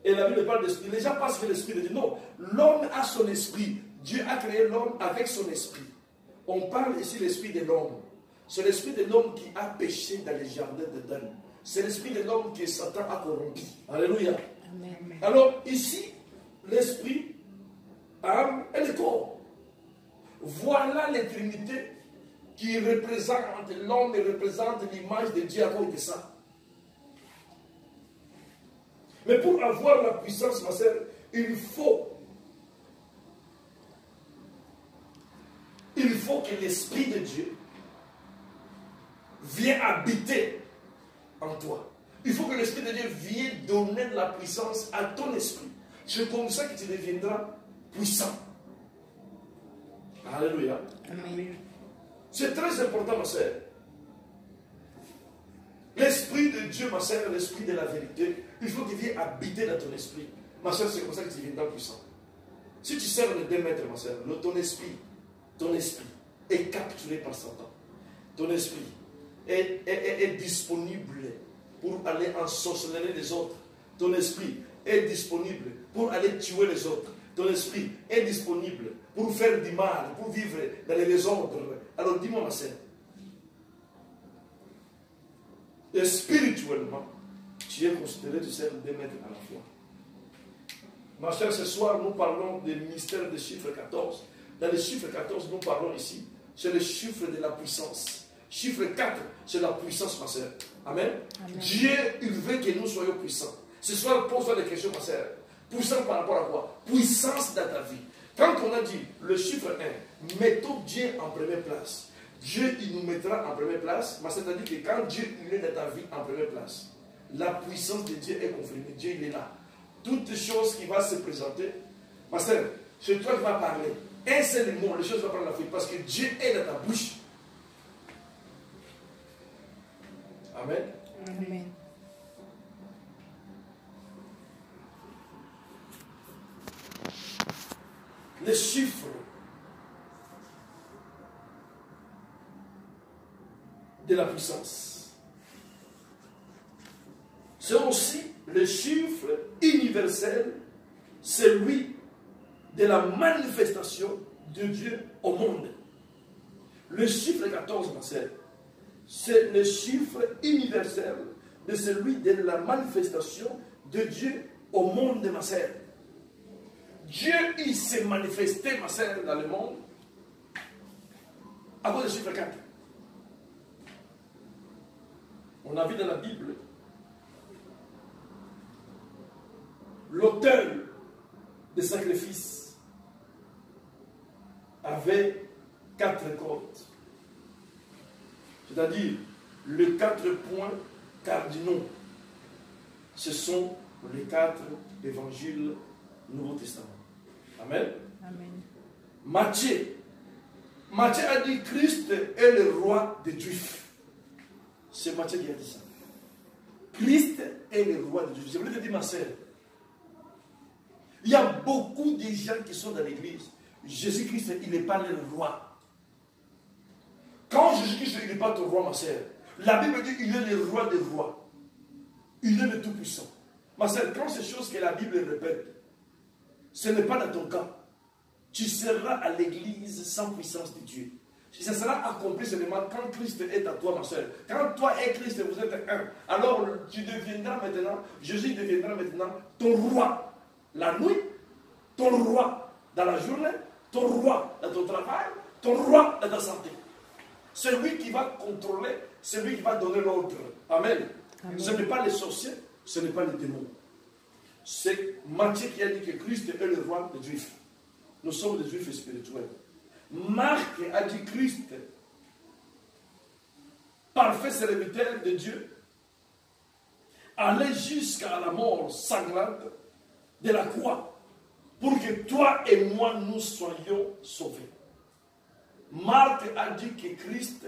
et la Bible parle d'esprit, les gens pensent que l'esprit de Dieu. Non, l'homme a son esprit. Dieu a créé l'homme avec son esprit. On parle ici de l'esprit de l'homme. C'est l'esprit de l'homme qui a péché dans les jardins d'Éden. C'est l'esprit de l'homme que Satan a corrompu. Alléluia. Amen. Alors ici, l'esprit, âme et le corps. Voilà les trinités qui représentent l'homme et représentent l'image de Dieu à cause de ça. Mais pour avoir la puissance, ma sœur, il faut que l'Esprit de Dieu vienne habiter en toi. Il faut que l'Esprit de Dieu vienne donner de la puissance à ton esprit. C'est comme ça que tu deviendras puissant. Alléluia. Amen. C'est très important, ma sœur. L'Esprit de Dieu, ma sœur, l'Esprit de la vérité, il faut qu'il vienne habiter dans ton esprit. Ma sœur, c'est comme ça que tu deviendras puissant. Si tu sers les 2 mètres, ma sœur, ton esprit est capturé par Satan. Ton esprit est disponible pour aller ensorceler les autres. Ton esprit est disponible pour aller tuer les autres. Ton esprit est disponible pour faire du mal, pour vivre dans les désordres. Alors dis-moi, ma sœur, et spirituellement, tu es considéré, tu sers 2 mètres à la fois. Ma sœur, ce soir, nous parlons des mystères du chiffre 14. Dans le chiffre 14, nous parlons ici, c'est le chiffre de la puissance. Chiffre 4, c'est la puissance, ma sœur. Amen. Amen. Dieu, il veut que nous soyons puissants. Ce soir, pose-toi des questions, ma sœur. Puissant par rapport à quoi? Puissance dans ta vie. Quand on a dit le chiffre 1, mettons Dieu en première place. Dieu, il nous mettra en première place. Mais c'est-à-dire que quand Dieu il est dans ta vie en première place, la puissance de Dieu est confirmée. Dieu, il est là. Toutes choses qui vont se présenter, ma sœur, c'est toi qui vas parler. Un seul mot, les choses vont prendre la fuite. Parce que Dieu est dans ta bouche. Amen. Amen. Les chiffres de la puissance. C'est aussi le chiffre universel, celui de la manifestation de Dieu au monde. Le chiffre 14, ma sœur, c'est le chiffre universel de celui de la manifestation de Dieu au monde, ma sœur. Dieu, il s'est manifesté, ma sœur, dans le monde à cause du chiffre 4. On a vu dans la Bible l'auteur des sacrifices avait 4 côtes. C'est-à-dire les 4 points cardinaux. Ce sont les 4 évangiles du Nouveau Testament. Amen. Amen. Matthieu a dit Christ est le roi des Juifs. C'est Matthieu qui a dit ça. Christ est le roi des Juifs. Je voulais te dire, ma sœur, il y a beaucoup de gens qui sont dans l'église. Jésus-Christ, il n'est pas le roi. Quand Jésus-Christ, il n'est pas ton roi, ma sœur, la Bible dit qu'il est le roi des rois. Il est le tout-puissant. Ma sœur, quand ces choses que la Bible répète, ce n'est pas dans ton cas. Tu seras à l'église sans puissance de Dieu. Ça sera accompli seulement quand Christ est à toi, ma soeur. Quand toi et Christ, vous êtes un, alors tu deviendras maintenant, Jésus deviendra maintenant ton roi. La nuit, ton roi dans la journée, ton roi dans ton travail, ton roi dans ta santé. Celui qui va contrôler, celui qui va donner l'ordre. Amen. Amen. Ce n'est pas les sorciers, ce n'est pas les démons. C'est Matthieu qui a dit que Christ est le roi des Juifs. Nous sommes des Juifs spirituels. Marc a dit Christ, parfait serviteur de Dieu, aller jusqu'à la mort sanglante de la croix pour que toi et moi nous soyons sauvés. Marc a dit que Christ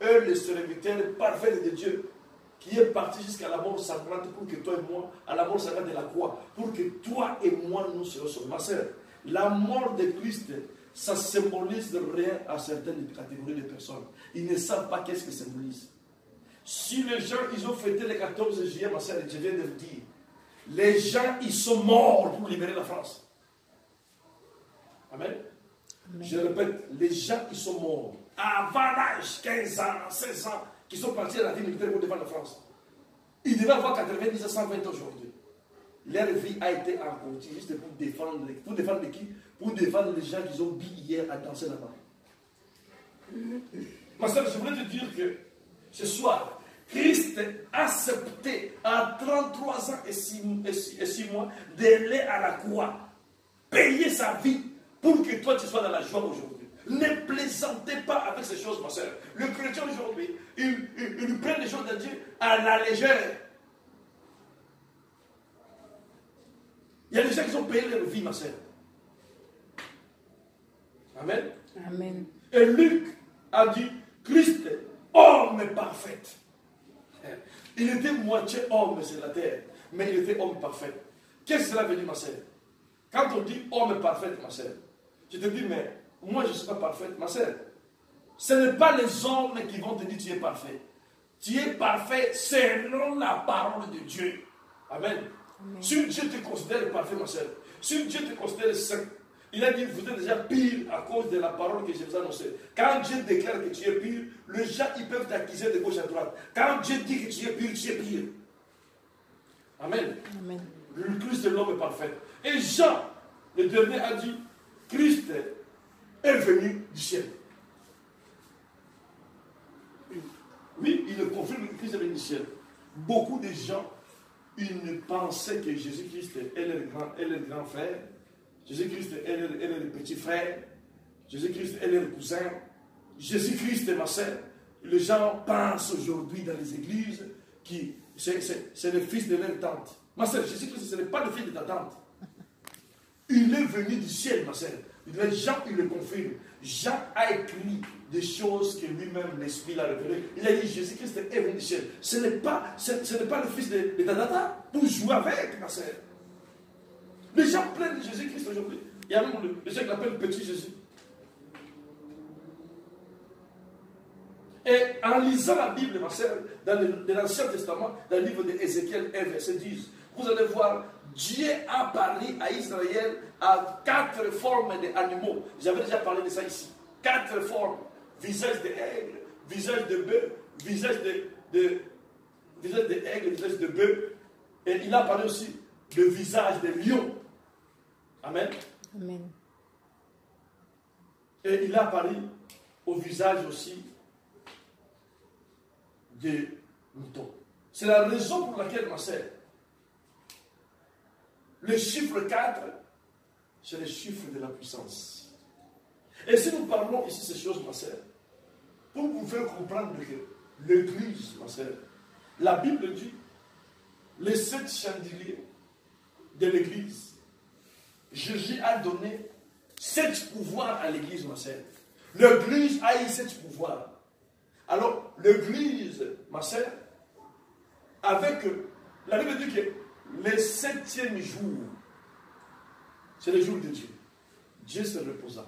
est le serviteur parfait de Dieu qui est parti jusqu'à la mort sanglante pour que toi et moi, à la mort sanglante de la croix, pour que toi et moi nous soyons sauvés. Ma sœur, la mort de Christ, ça ne symbolise rien à certaines catégories de personnes. Ils ne savent pas qu'est-ce que ça symbolise. Si les gens, ils ont fêté le 14 juillet, ma sœur, je viens de le dire, les gens, ils sont morts pour libérer la France. Amen. Amen. Je répète, les gens, ils sont morts. Avant l'âge, 15 ans, 16 ans, qui sont partis à la vie militaire pour défendre la France. Ils devaient avoir 90 à 120 aujourd'hui. Leur vie a été encombrée juste pour défendre qui? Pour défendre les gens qui ont dit hier à danser là-bas. Ma soeur, je voulais te dire que ce soir, Christ a accepté à 33 ans et 6 mois d'aller à la croix, payer sa vie pour que toi tu sois dans la joie aujourd'hui. Ne plaisantez pas avec ces choses, ma soeur. Le chrétien aujourd'hui, il prend les choses de Dieu à la légère. Il y a des gens qui ont payé leur vie, ma soeur. Amen. Amen. Et Luc a dit, Christ, homme parfait. Il était moitié homme sur la terre, mais il était homme parfait. Qu'est-ce que cela veut dire, ma soeur? Quand on dit homme parfait, ma soeur, je te dis, mais moi je ne suis pas parfaite, ma soeur. Ce n'est pas les hommes qui vont te dire tu es parfait. Tu es parfait selon la parole de Dieu. Amen. Amen. Si Dieu te considère parfait, ma soeur, si Dieu te considère saint, il a dit, vous êtes déjà pire à cause de la parole que je vous ai annoncée. Quand Dieu déclare que tu es pire, les gens ils peuvent t'accuser de gauche à droite. Quand Dieu dit que tu es pire, tu es pire. Amen. Amen. Le Christ de l'homme est parfait. Et Jean, le dernier, a dit, Christ est venu du ciel. Oui, il le confirme que Christ est venu du ciel. Beaucoup de gens, ils ne pensaient que Jésus-Christ est leur grand frère. Jésus-Christ est le petit frère. Jésus-Christ est le cousin. Jésus-Christ est ma sœur. Les gens pensent aujourd'hui dans les églises que c'est le fils de leur tante. Ma sœur, Jésus-Christ, ce n'est pas le fils de ta tante. Il est venu du ciel, ma sœur. Jean, il le confirme. Jean a écrit des choses que lui-même, l'Esprit l'a révélé. Il a dit, Jésus-Christ est venu du ciel. Ce n'est pas le fils de ta tante pour jouer avec, ma sœur. Les gens plaignent de Jésus-Christ aujourd'hui. Il y a même les gens qui l'appellent petit Jésus. Et en lisant la Bible, ma sœur, dans l'Ancien Testament, dans le livre d'Ézéchiel 1, verset 10, vous allez voir, Dieu a parlé à Israël à 4 formes d'animaux. J'avais déjà parlé de ça ici. 4 formes. Visage d'aigle, visage de bœuf, visage d'aigle, visage de bœuf. Et il a parlé aussi de visage de lion. Amen. Amen. Et il a parlé au visage aussi de mouton. C'est la raison pour laquelle, ma sœur, le chiffre 4, c'est le chiffre de la puissance. Et si nous parlons ici ces choses, ma sœur, pour vous faire comprendre que l'Église, ma sœur, la Bible dit, les 7 chandeliers de l'Église, Jésus a donné 7 pouvoirs à l'Église, ma sœur. L'Église a eu 7 pouvoirs. Alors, l'Église, ma sœur, avec, la Bible dit que le 7e jour, c'est le jour de Dieu. Dieu se reposa.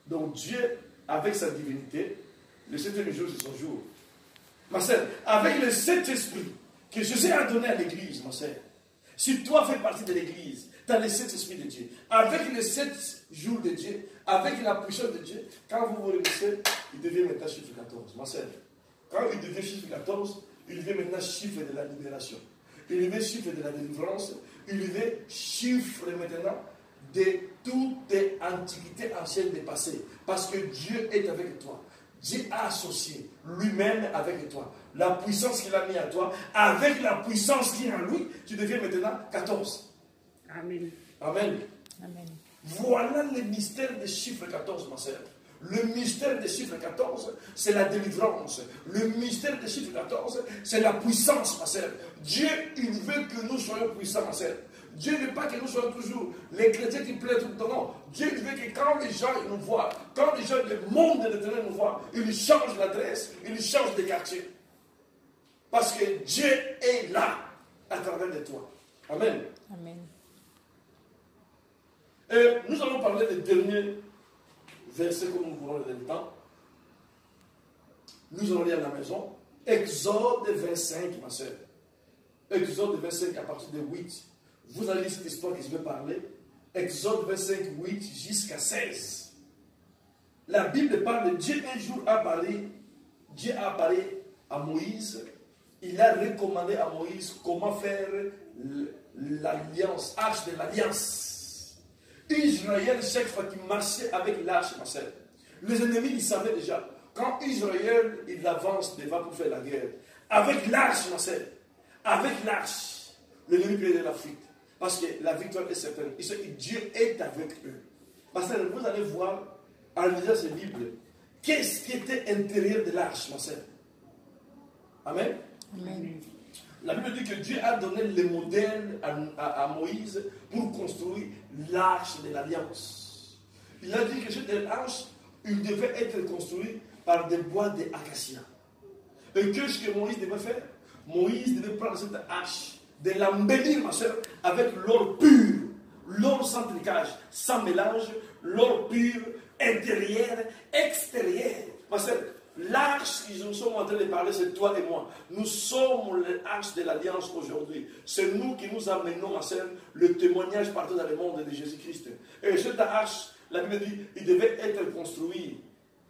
Donc Dieu, avec sa divinité, le 7e jour, c'est son jour. Ma sœur, avec le 7 esprits que Jésus a donné à l'Église, ma sœur, si toi fais partie de l'Église, tu as les 7 esprits de Dieu. Avec les 7 jours de Dieu, avec la puissance de Dieu, quand vous vous réunissez, il devient maintenant chiffre 14. Ma sœur, quand il devient chiffre 14, il devient maintenant chiffre de la libération. Il devient chiffre de la délivrance. Il devient chiffre maintenant de toute antiquité ancienne dépassée. Parce que Dieu est avec toi. Dieu a associé lui-même avec toi. La puissance qu'il a mis à toi, avec la puissance qui est en lui, tu deviens maintenant 14. Amen. Amen. Amen. Voilà le mystère des chiffres 14, ma sœur. Le mystère des chiffres 14, c'est la délivrance. Le mystère des chiffres 14, c'est la puissance, ma sœur. Dieu, il veut que nous soyons puissants, ma sœur. Dieu ne veut pas que nous soyons toujours les chrétiens qui plaident tout le temps. Non. Dieu veut que quand les gens nous voient, quand les gens, le monde de l'éternel nous voient, ils changent l'adresse, ils changent de quartier. Parce que Dieu est là, à travers de toi. Amen. Amen. Et nous allons parler des derniers versets comme nous voulons le temps. Nous allons lire à la maison. Exode 25, ma soeur. Exode 25 à partir de 8. Vous allez lire cette histoire que je vais parler. Exode 25, 8 jusqu'à 16. La Bible parle de Dieu un jour apparu. Dieu a apparu à Moïse. Il a recommandé à Moïse comment faire l'alliance, arche de l'alliance. Israël, chaque fois qu'il marchait avec l'arche, ma soeur, les ennemis, ils savaient déjà. Quand Israël, il avance devant pour faire la guerre, avec l'arche, ma soeur, avec l'arche, l'ennemi perdait la fuite. Parce que la victoire est certaine. Dieu est avec eux. Parce que vous allez voir, en lisant cette Bible, qu'est-ce qui était intérieur de l'arche, ma soeur. Amen. Amen. La Bible dit que Dieu a donné le modèle à Moïse pour construire l'arche de l'alliance. Il a dit que cette arche, il devait être construit par des bois d'acacia. Et qu'est-ce que Moïse devait faire? Moïse devait prendre cette arche, de l'embellir, ma soeur, avec l'or pur, l'or sans tricage, sans mélange, l'or pur, intérieur, extérieur. Ma soeur, l'arche qu'ils nous sommes en train de parler, c'est toi et moi. Nous sommes l'arche de l'alliance aujourd'hui. C'est nous qui nous amenons, ma soeur, le témoignage partout dans le monde de Jésus-Christ. Et cette arche, la Bible dit, il devait être construit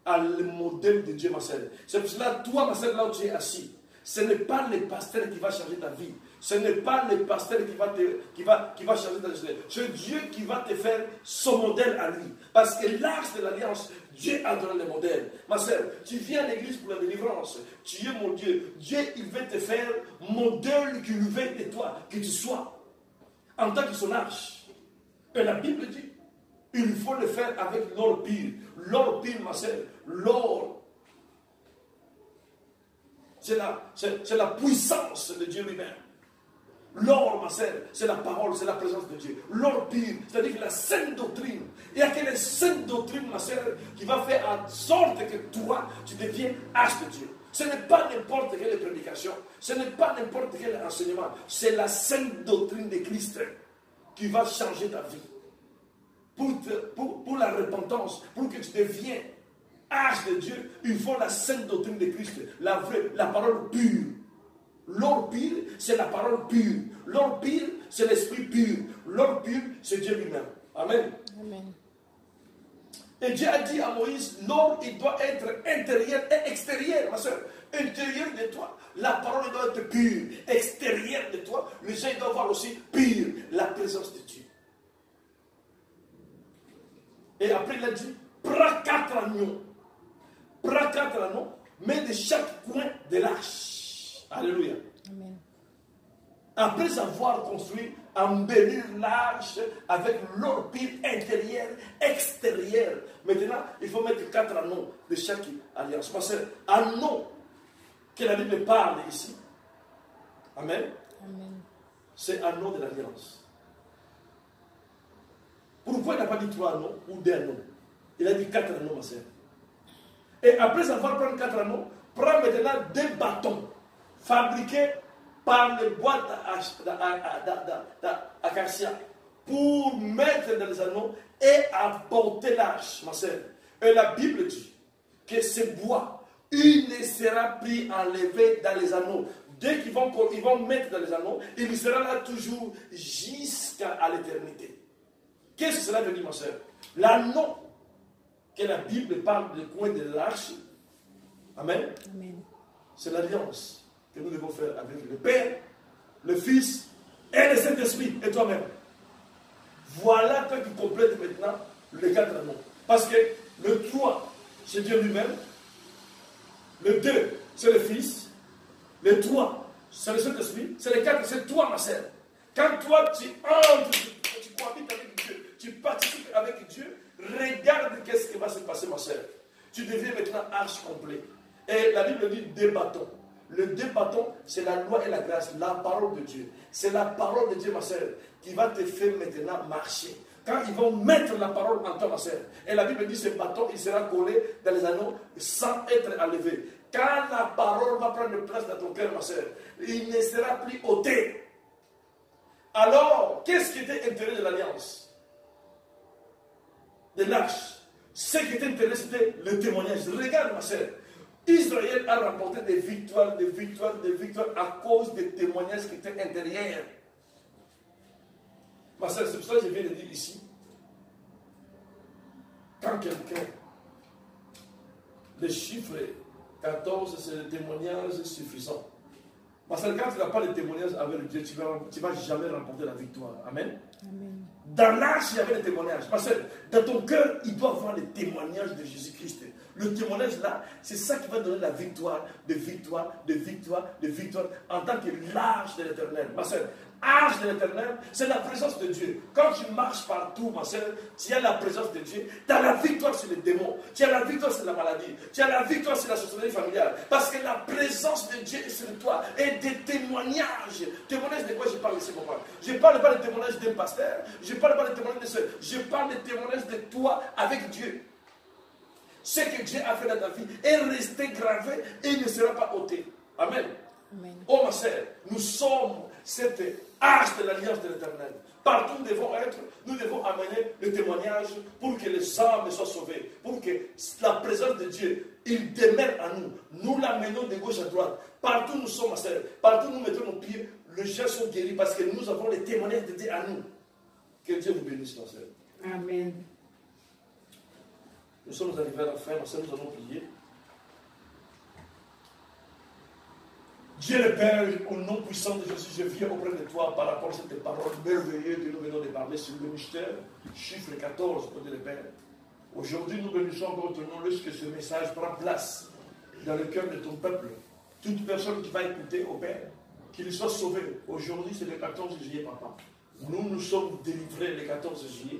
à le modèle de Dieu, ma soeur. C'est pour cela, toi, ma soeur, là où tu es assis, ce n'est pas le pasteur qui va changer ta vie. Ce n'est pas le pasteur qui va changer ta vie. C'est Dieu qui va te faire son modèle à lui. Parce que l'arche de l'alliance, Dieu a donné le modèle. Ma soeur, tu viens à l'église pour la délivrance. Tu es mon Dieu. Dieu, il veut te faire modèle qu'il veut de toi, que tu sois. En tant que son arche. Et la Bible dit, il faut le faire avec l'or pur. L'or pur, ma soeur, l'or. C'est la puissance de Dieu lui-même. L'or, ma sœur, c'est la parole, c'est la présence de Dieu. L'or pur, c'est-à-dire que la sainte doctrine. Il n'y a que la sainte doctrine, ma sœur, qui va faire en sorte que toi, tu deviens arche de Dieu. Ce n'est pas n'importe quelle prédication, ce n'est pas n'importe quel enseignement. C'est la sainte doctrine de Christ qui va changer ta vie. Pour la repentance, pour que tu deviens arche de Dieu, il faut la sainte doctrine de Christ, la vraie, la parole pure. L'or pur, c'est la parole pure. L'or pur, c'est l'esprit pur. L'or pur, c'est Dieu lui-même. Amen. Amen. Et Dieu a dit à Moïse, l'or, il doit être intérieur et extérieur, ma soeur. Intérieur de toi, la parole doit être pure. Extérieur de toi, les gens doivent voir aussi pure la présence de Dieu. Et après, il a dit, prends 4 agneaux. Prends 4 agneaux, mets de chaque coin de l'arche. Alléluia. Amen. Après avoir construit, embellir l'arche avec l'or pur intérieur, extérieur. Maintenant, il faut mettre 4 anneaux de chaque alliance. Parce que anneau que la Bible parle ici, amen, Amen. c'est anneau de l'alliance. Pourquoi il n'a pas dit 3 anneaux ou 2 anneaux? Il a dit 4 anneaux, ma soeur. Et après avoir pris 4 anneaux, prends maintenant 2 bâtons fabriqués par le bois d'acacia pour mettre dans les anneaux et apporter l'arche, ma soeur. Et la Bible dit que ce bois, il ne sera plus enlevé dans les anneaux. Dès qu'ils vont mettre dans les anneaux, il sera là toujours jusqu'à l'éternité. Qu'est-ce que cela veut dire, ma soeur? L'anneau que la Bible parle du coin de l'arche, amen, Amen. c'est l'alliance que nous devons faire avec le Père, le Fils et le Saint-Esprit et toi-même. Voilà toi qui complète maintenant les 4 anneaux. Parce que le 3, c'est Dieu lui-même. Le 2, c'est le Fils. Le 3, c'est le Saint-Esprit. C'est le 4, c'est toi, ma sœur. Quand toi, tu entres, tu cohabites avec Dieu, tu participes avec Dieu, regarde qu'est-ce qui va se passer, ma sœur. Tu deviens maintenant arche complet. Et la Bible dit deux bâtons. Le deux bâtons, c'est la loi et la grâce, la parole de Dieu. C'est la parole de Dieu, ma soeur, qui va te faire maintenant marcher. Quand ils vont mettre la parole en toi, ma soeur. Et la Bible dit, ce bâton, il sera collé dans les anneaux sans être enlevé. Quand la parole va prendre place dans ton cœur, ma soeur, il ne sera plus ôté. Alors, qu'est-ce qui était l'intérêt de l'alliance? De l'arche. Ce qui était intérêt, c'était le témoignage. Regarde, ma soeur. Israël a remporté des victoires, des victoires, des victoires à cause des témoignages qui étaient intérieurs. Ma soeur, c'est pour ça que je viens de dire ici. Quand quelqu'un, le chiffre 14, c'est le témoignage suffisant. Ma soeur, quand tu n'as pas de témoignage avec Dieu, tu ne vas jamais remporter la victoire. Amen. Amen. Dans l'arche, il y avait des témoignages. Parce que dans ton cœur, il doit y avoir les témoignages de Jésus-Christ. Le témoignage là, c'est ça qui va donner la victoire, de victoire, de victoire, de victoire, en tant que l'arche de l'éternel. Ma soeur, arche de l'éternel, c'est la présence de Dieu. Quand tu marches partout, ma soeur, tu as la présence de Dieu. Tu as la victoire sur les démons. Tu as la victoire sur la maladie. Tu as la victoire sur la sorcellerie familiale. Parce que la présence de Dieu est sur toi. Et des témoignages. Témoignages de quoi je parle ici, papa? Je ne parle pas de témoignages d'un pasteur. Je ne parle pas de témoignages de soeur. Je parle de témoignages de toi avec Dieu. Ce que Dieu a fait dans ta vie est resté gravé et il ne sera pas ôté. Amen. Amen. Oh ma sœur, nous sommes cette arche de l'alliance de l'Éternel. Partout nous devons être, nous devons amener le témoignage pour que les âmes soient sauvées, pour que la présence de Dieu, il demeure en nous. Nous l'amenons de gauche à droite. Partout nous sommes, ma sœur, partout nous mettons nos pieds, les gens sont guéris parce que nous avons les témoignages de Dieu à nous. Que Dieu vous bénisse, ma sœur. Amen. Nous sommes arrivés à la fin, ma sœur, nous allons prier. Dieu le Père, au nom puissant de Jésus, je viens auprès de toi par rapport à cette parole merveilleuse que nous venons de parler sur le mystère, chiffre 14, au Dieu le Père. Aujourd'hui, nous bénissons encore ton nom lorsque ce message prend place dans le cœur de ton peuple. Toute personne qui va écouter au Père, qu'il soit sauvé. Aujourd'hui, c'est le 14 juillet, papa. Nous sommes délivrés le 14 juillet.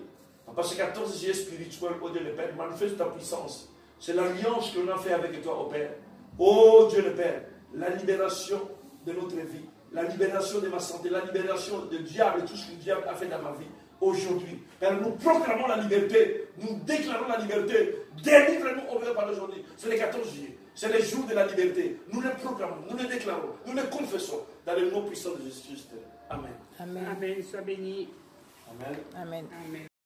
Parce que 14 juillet spirituel, au Dieu le Père, manifeste ta puissance. C'est l'alliance que l'on a fait avec toi, au Père. Oh Dieu le Père, la libération de notre vie, la libération de ma santé, la libération du diable et tout ce que le diable a fait dans ma vie. Aujourd'hui, Père, nous proclamons la liberté, nous déclarons la liberté. Délivre-nous au Père par aujourd'hui. C'est le 14 juillet. C'est le jour de la liberté. Nous le proclamons, nous le déclarons, nous le confessons dans le nom puissant de Jésus-Christ. Amen. Amen. Amen. Sois béni. Amen. Amen. Amen.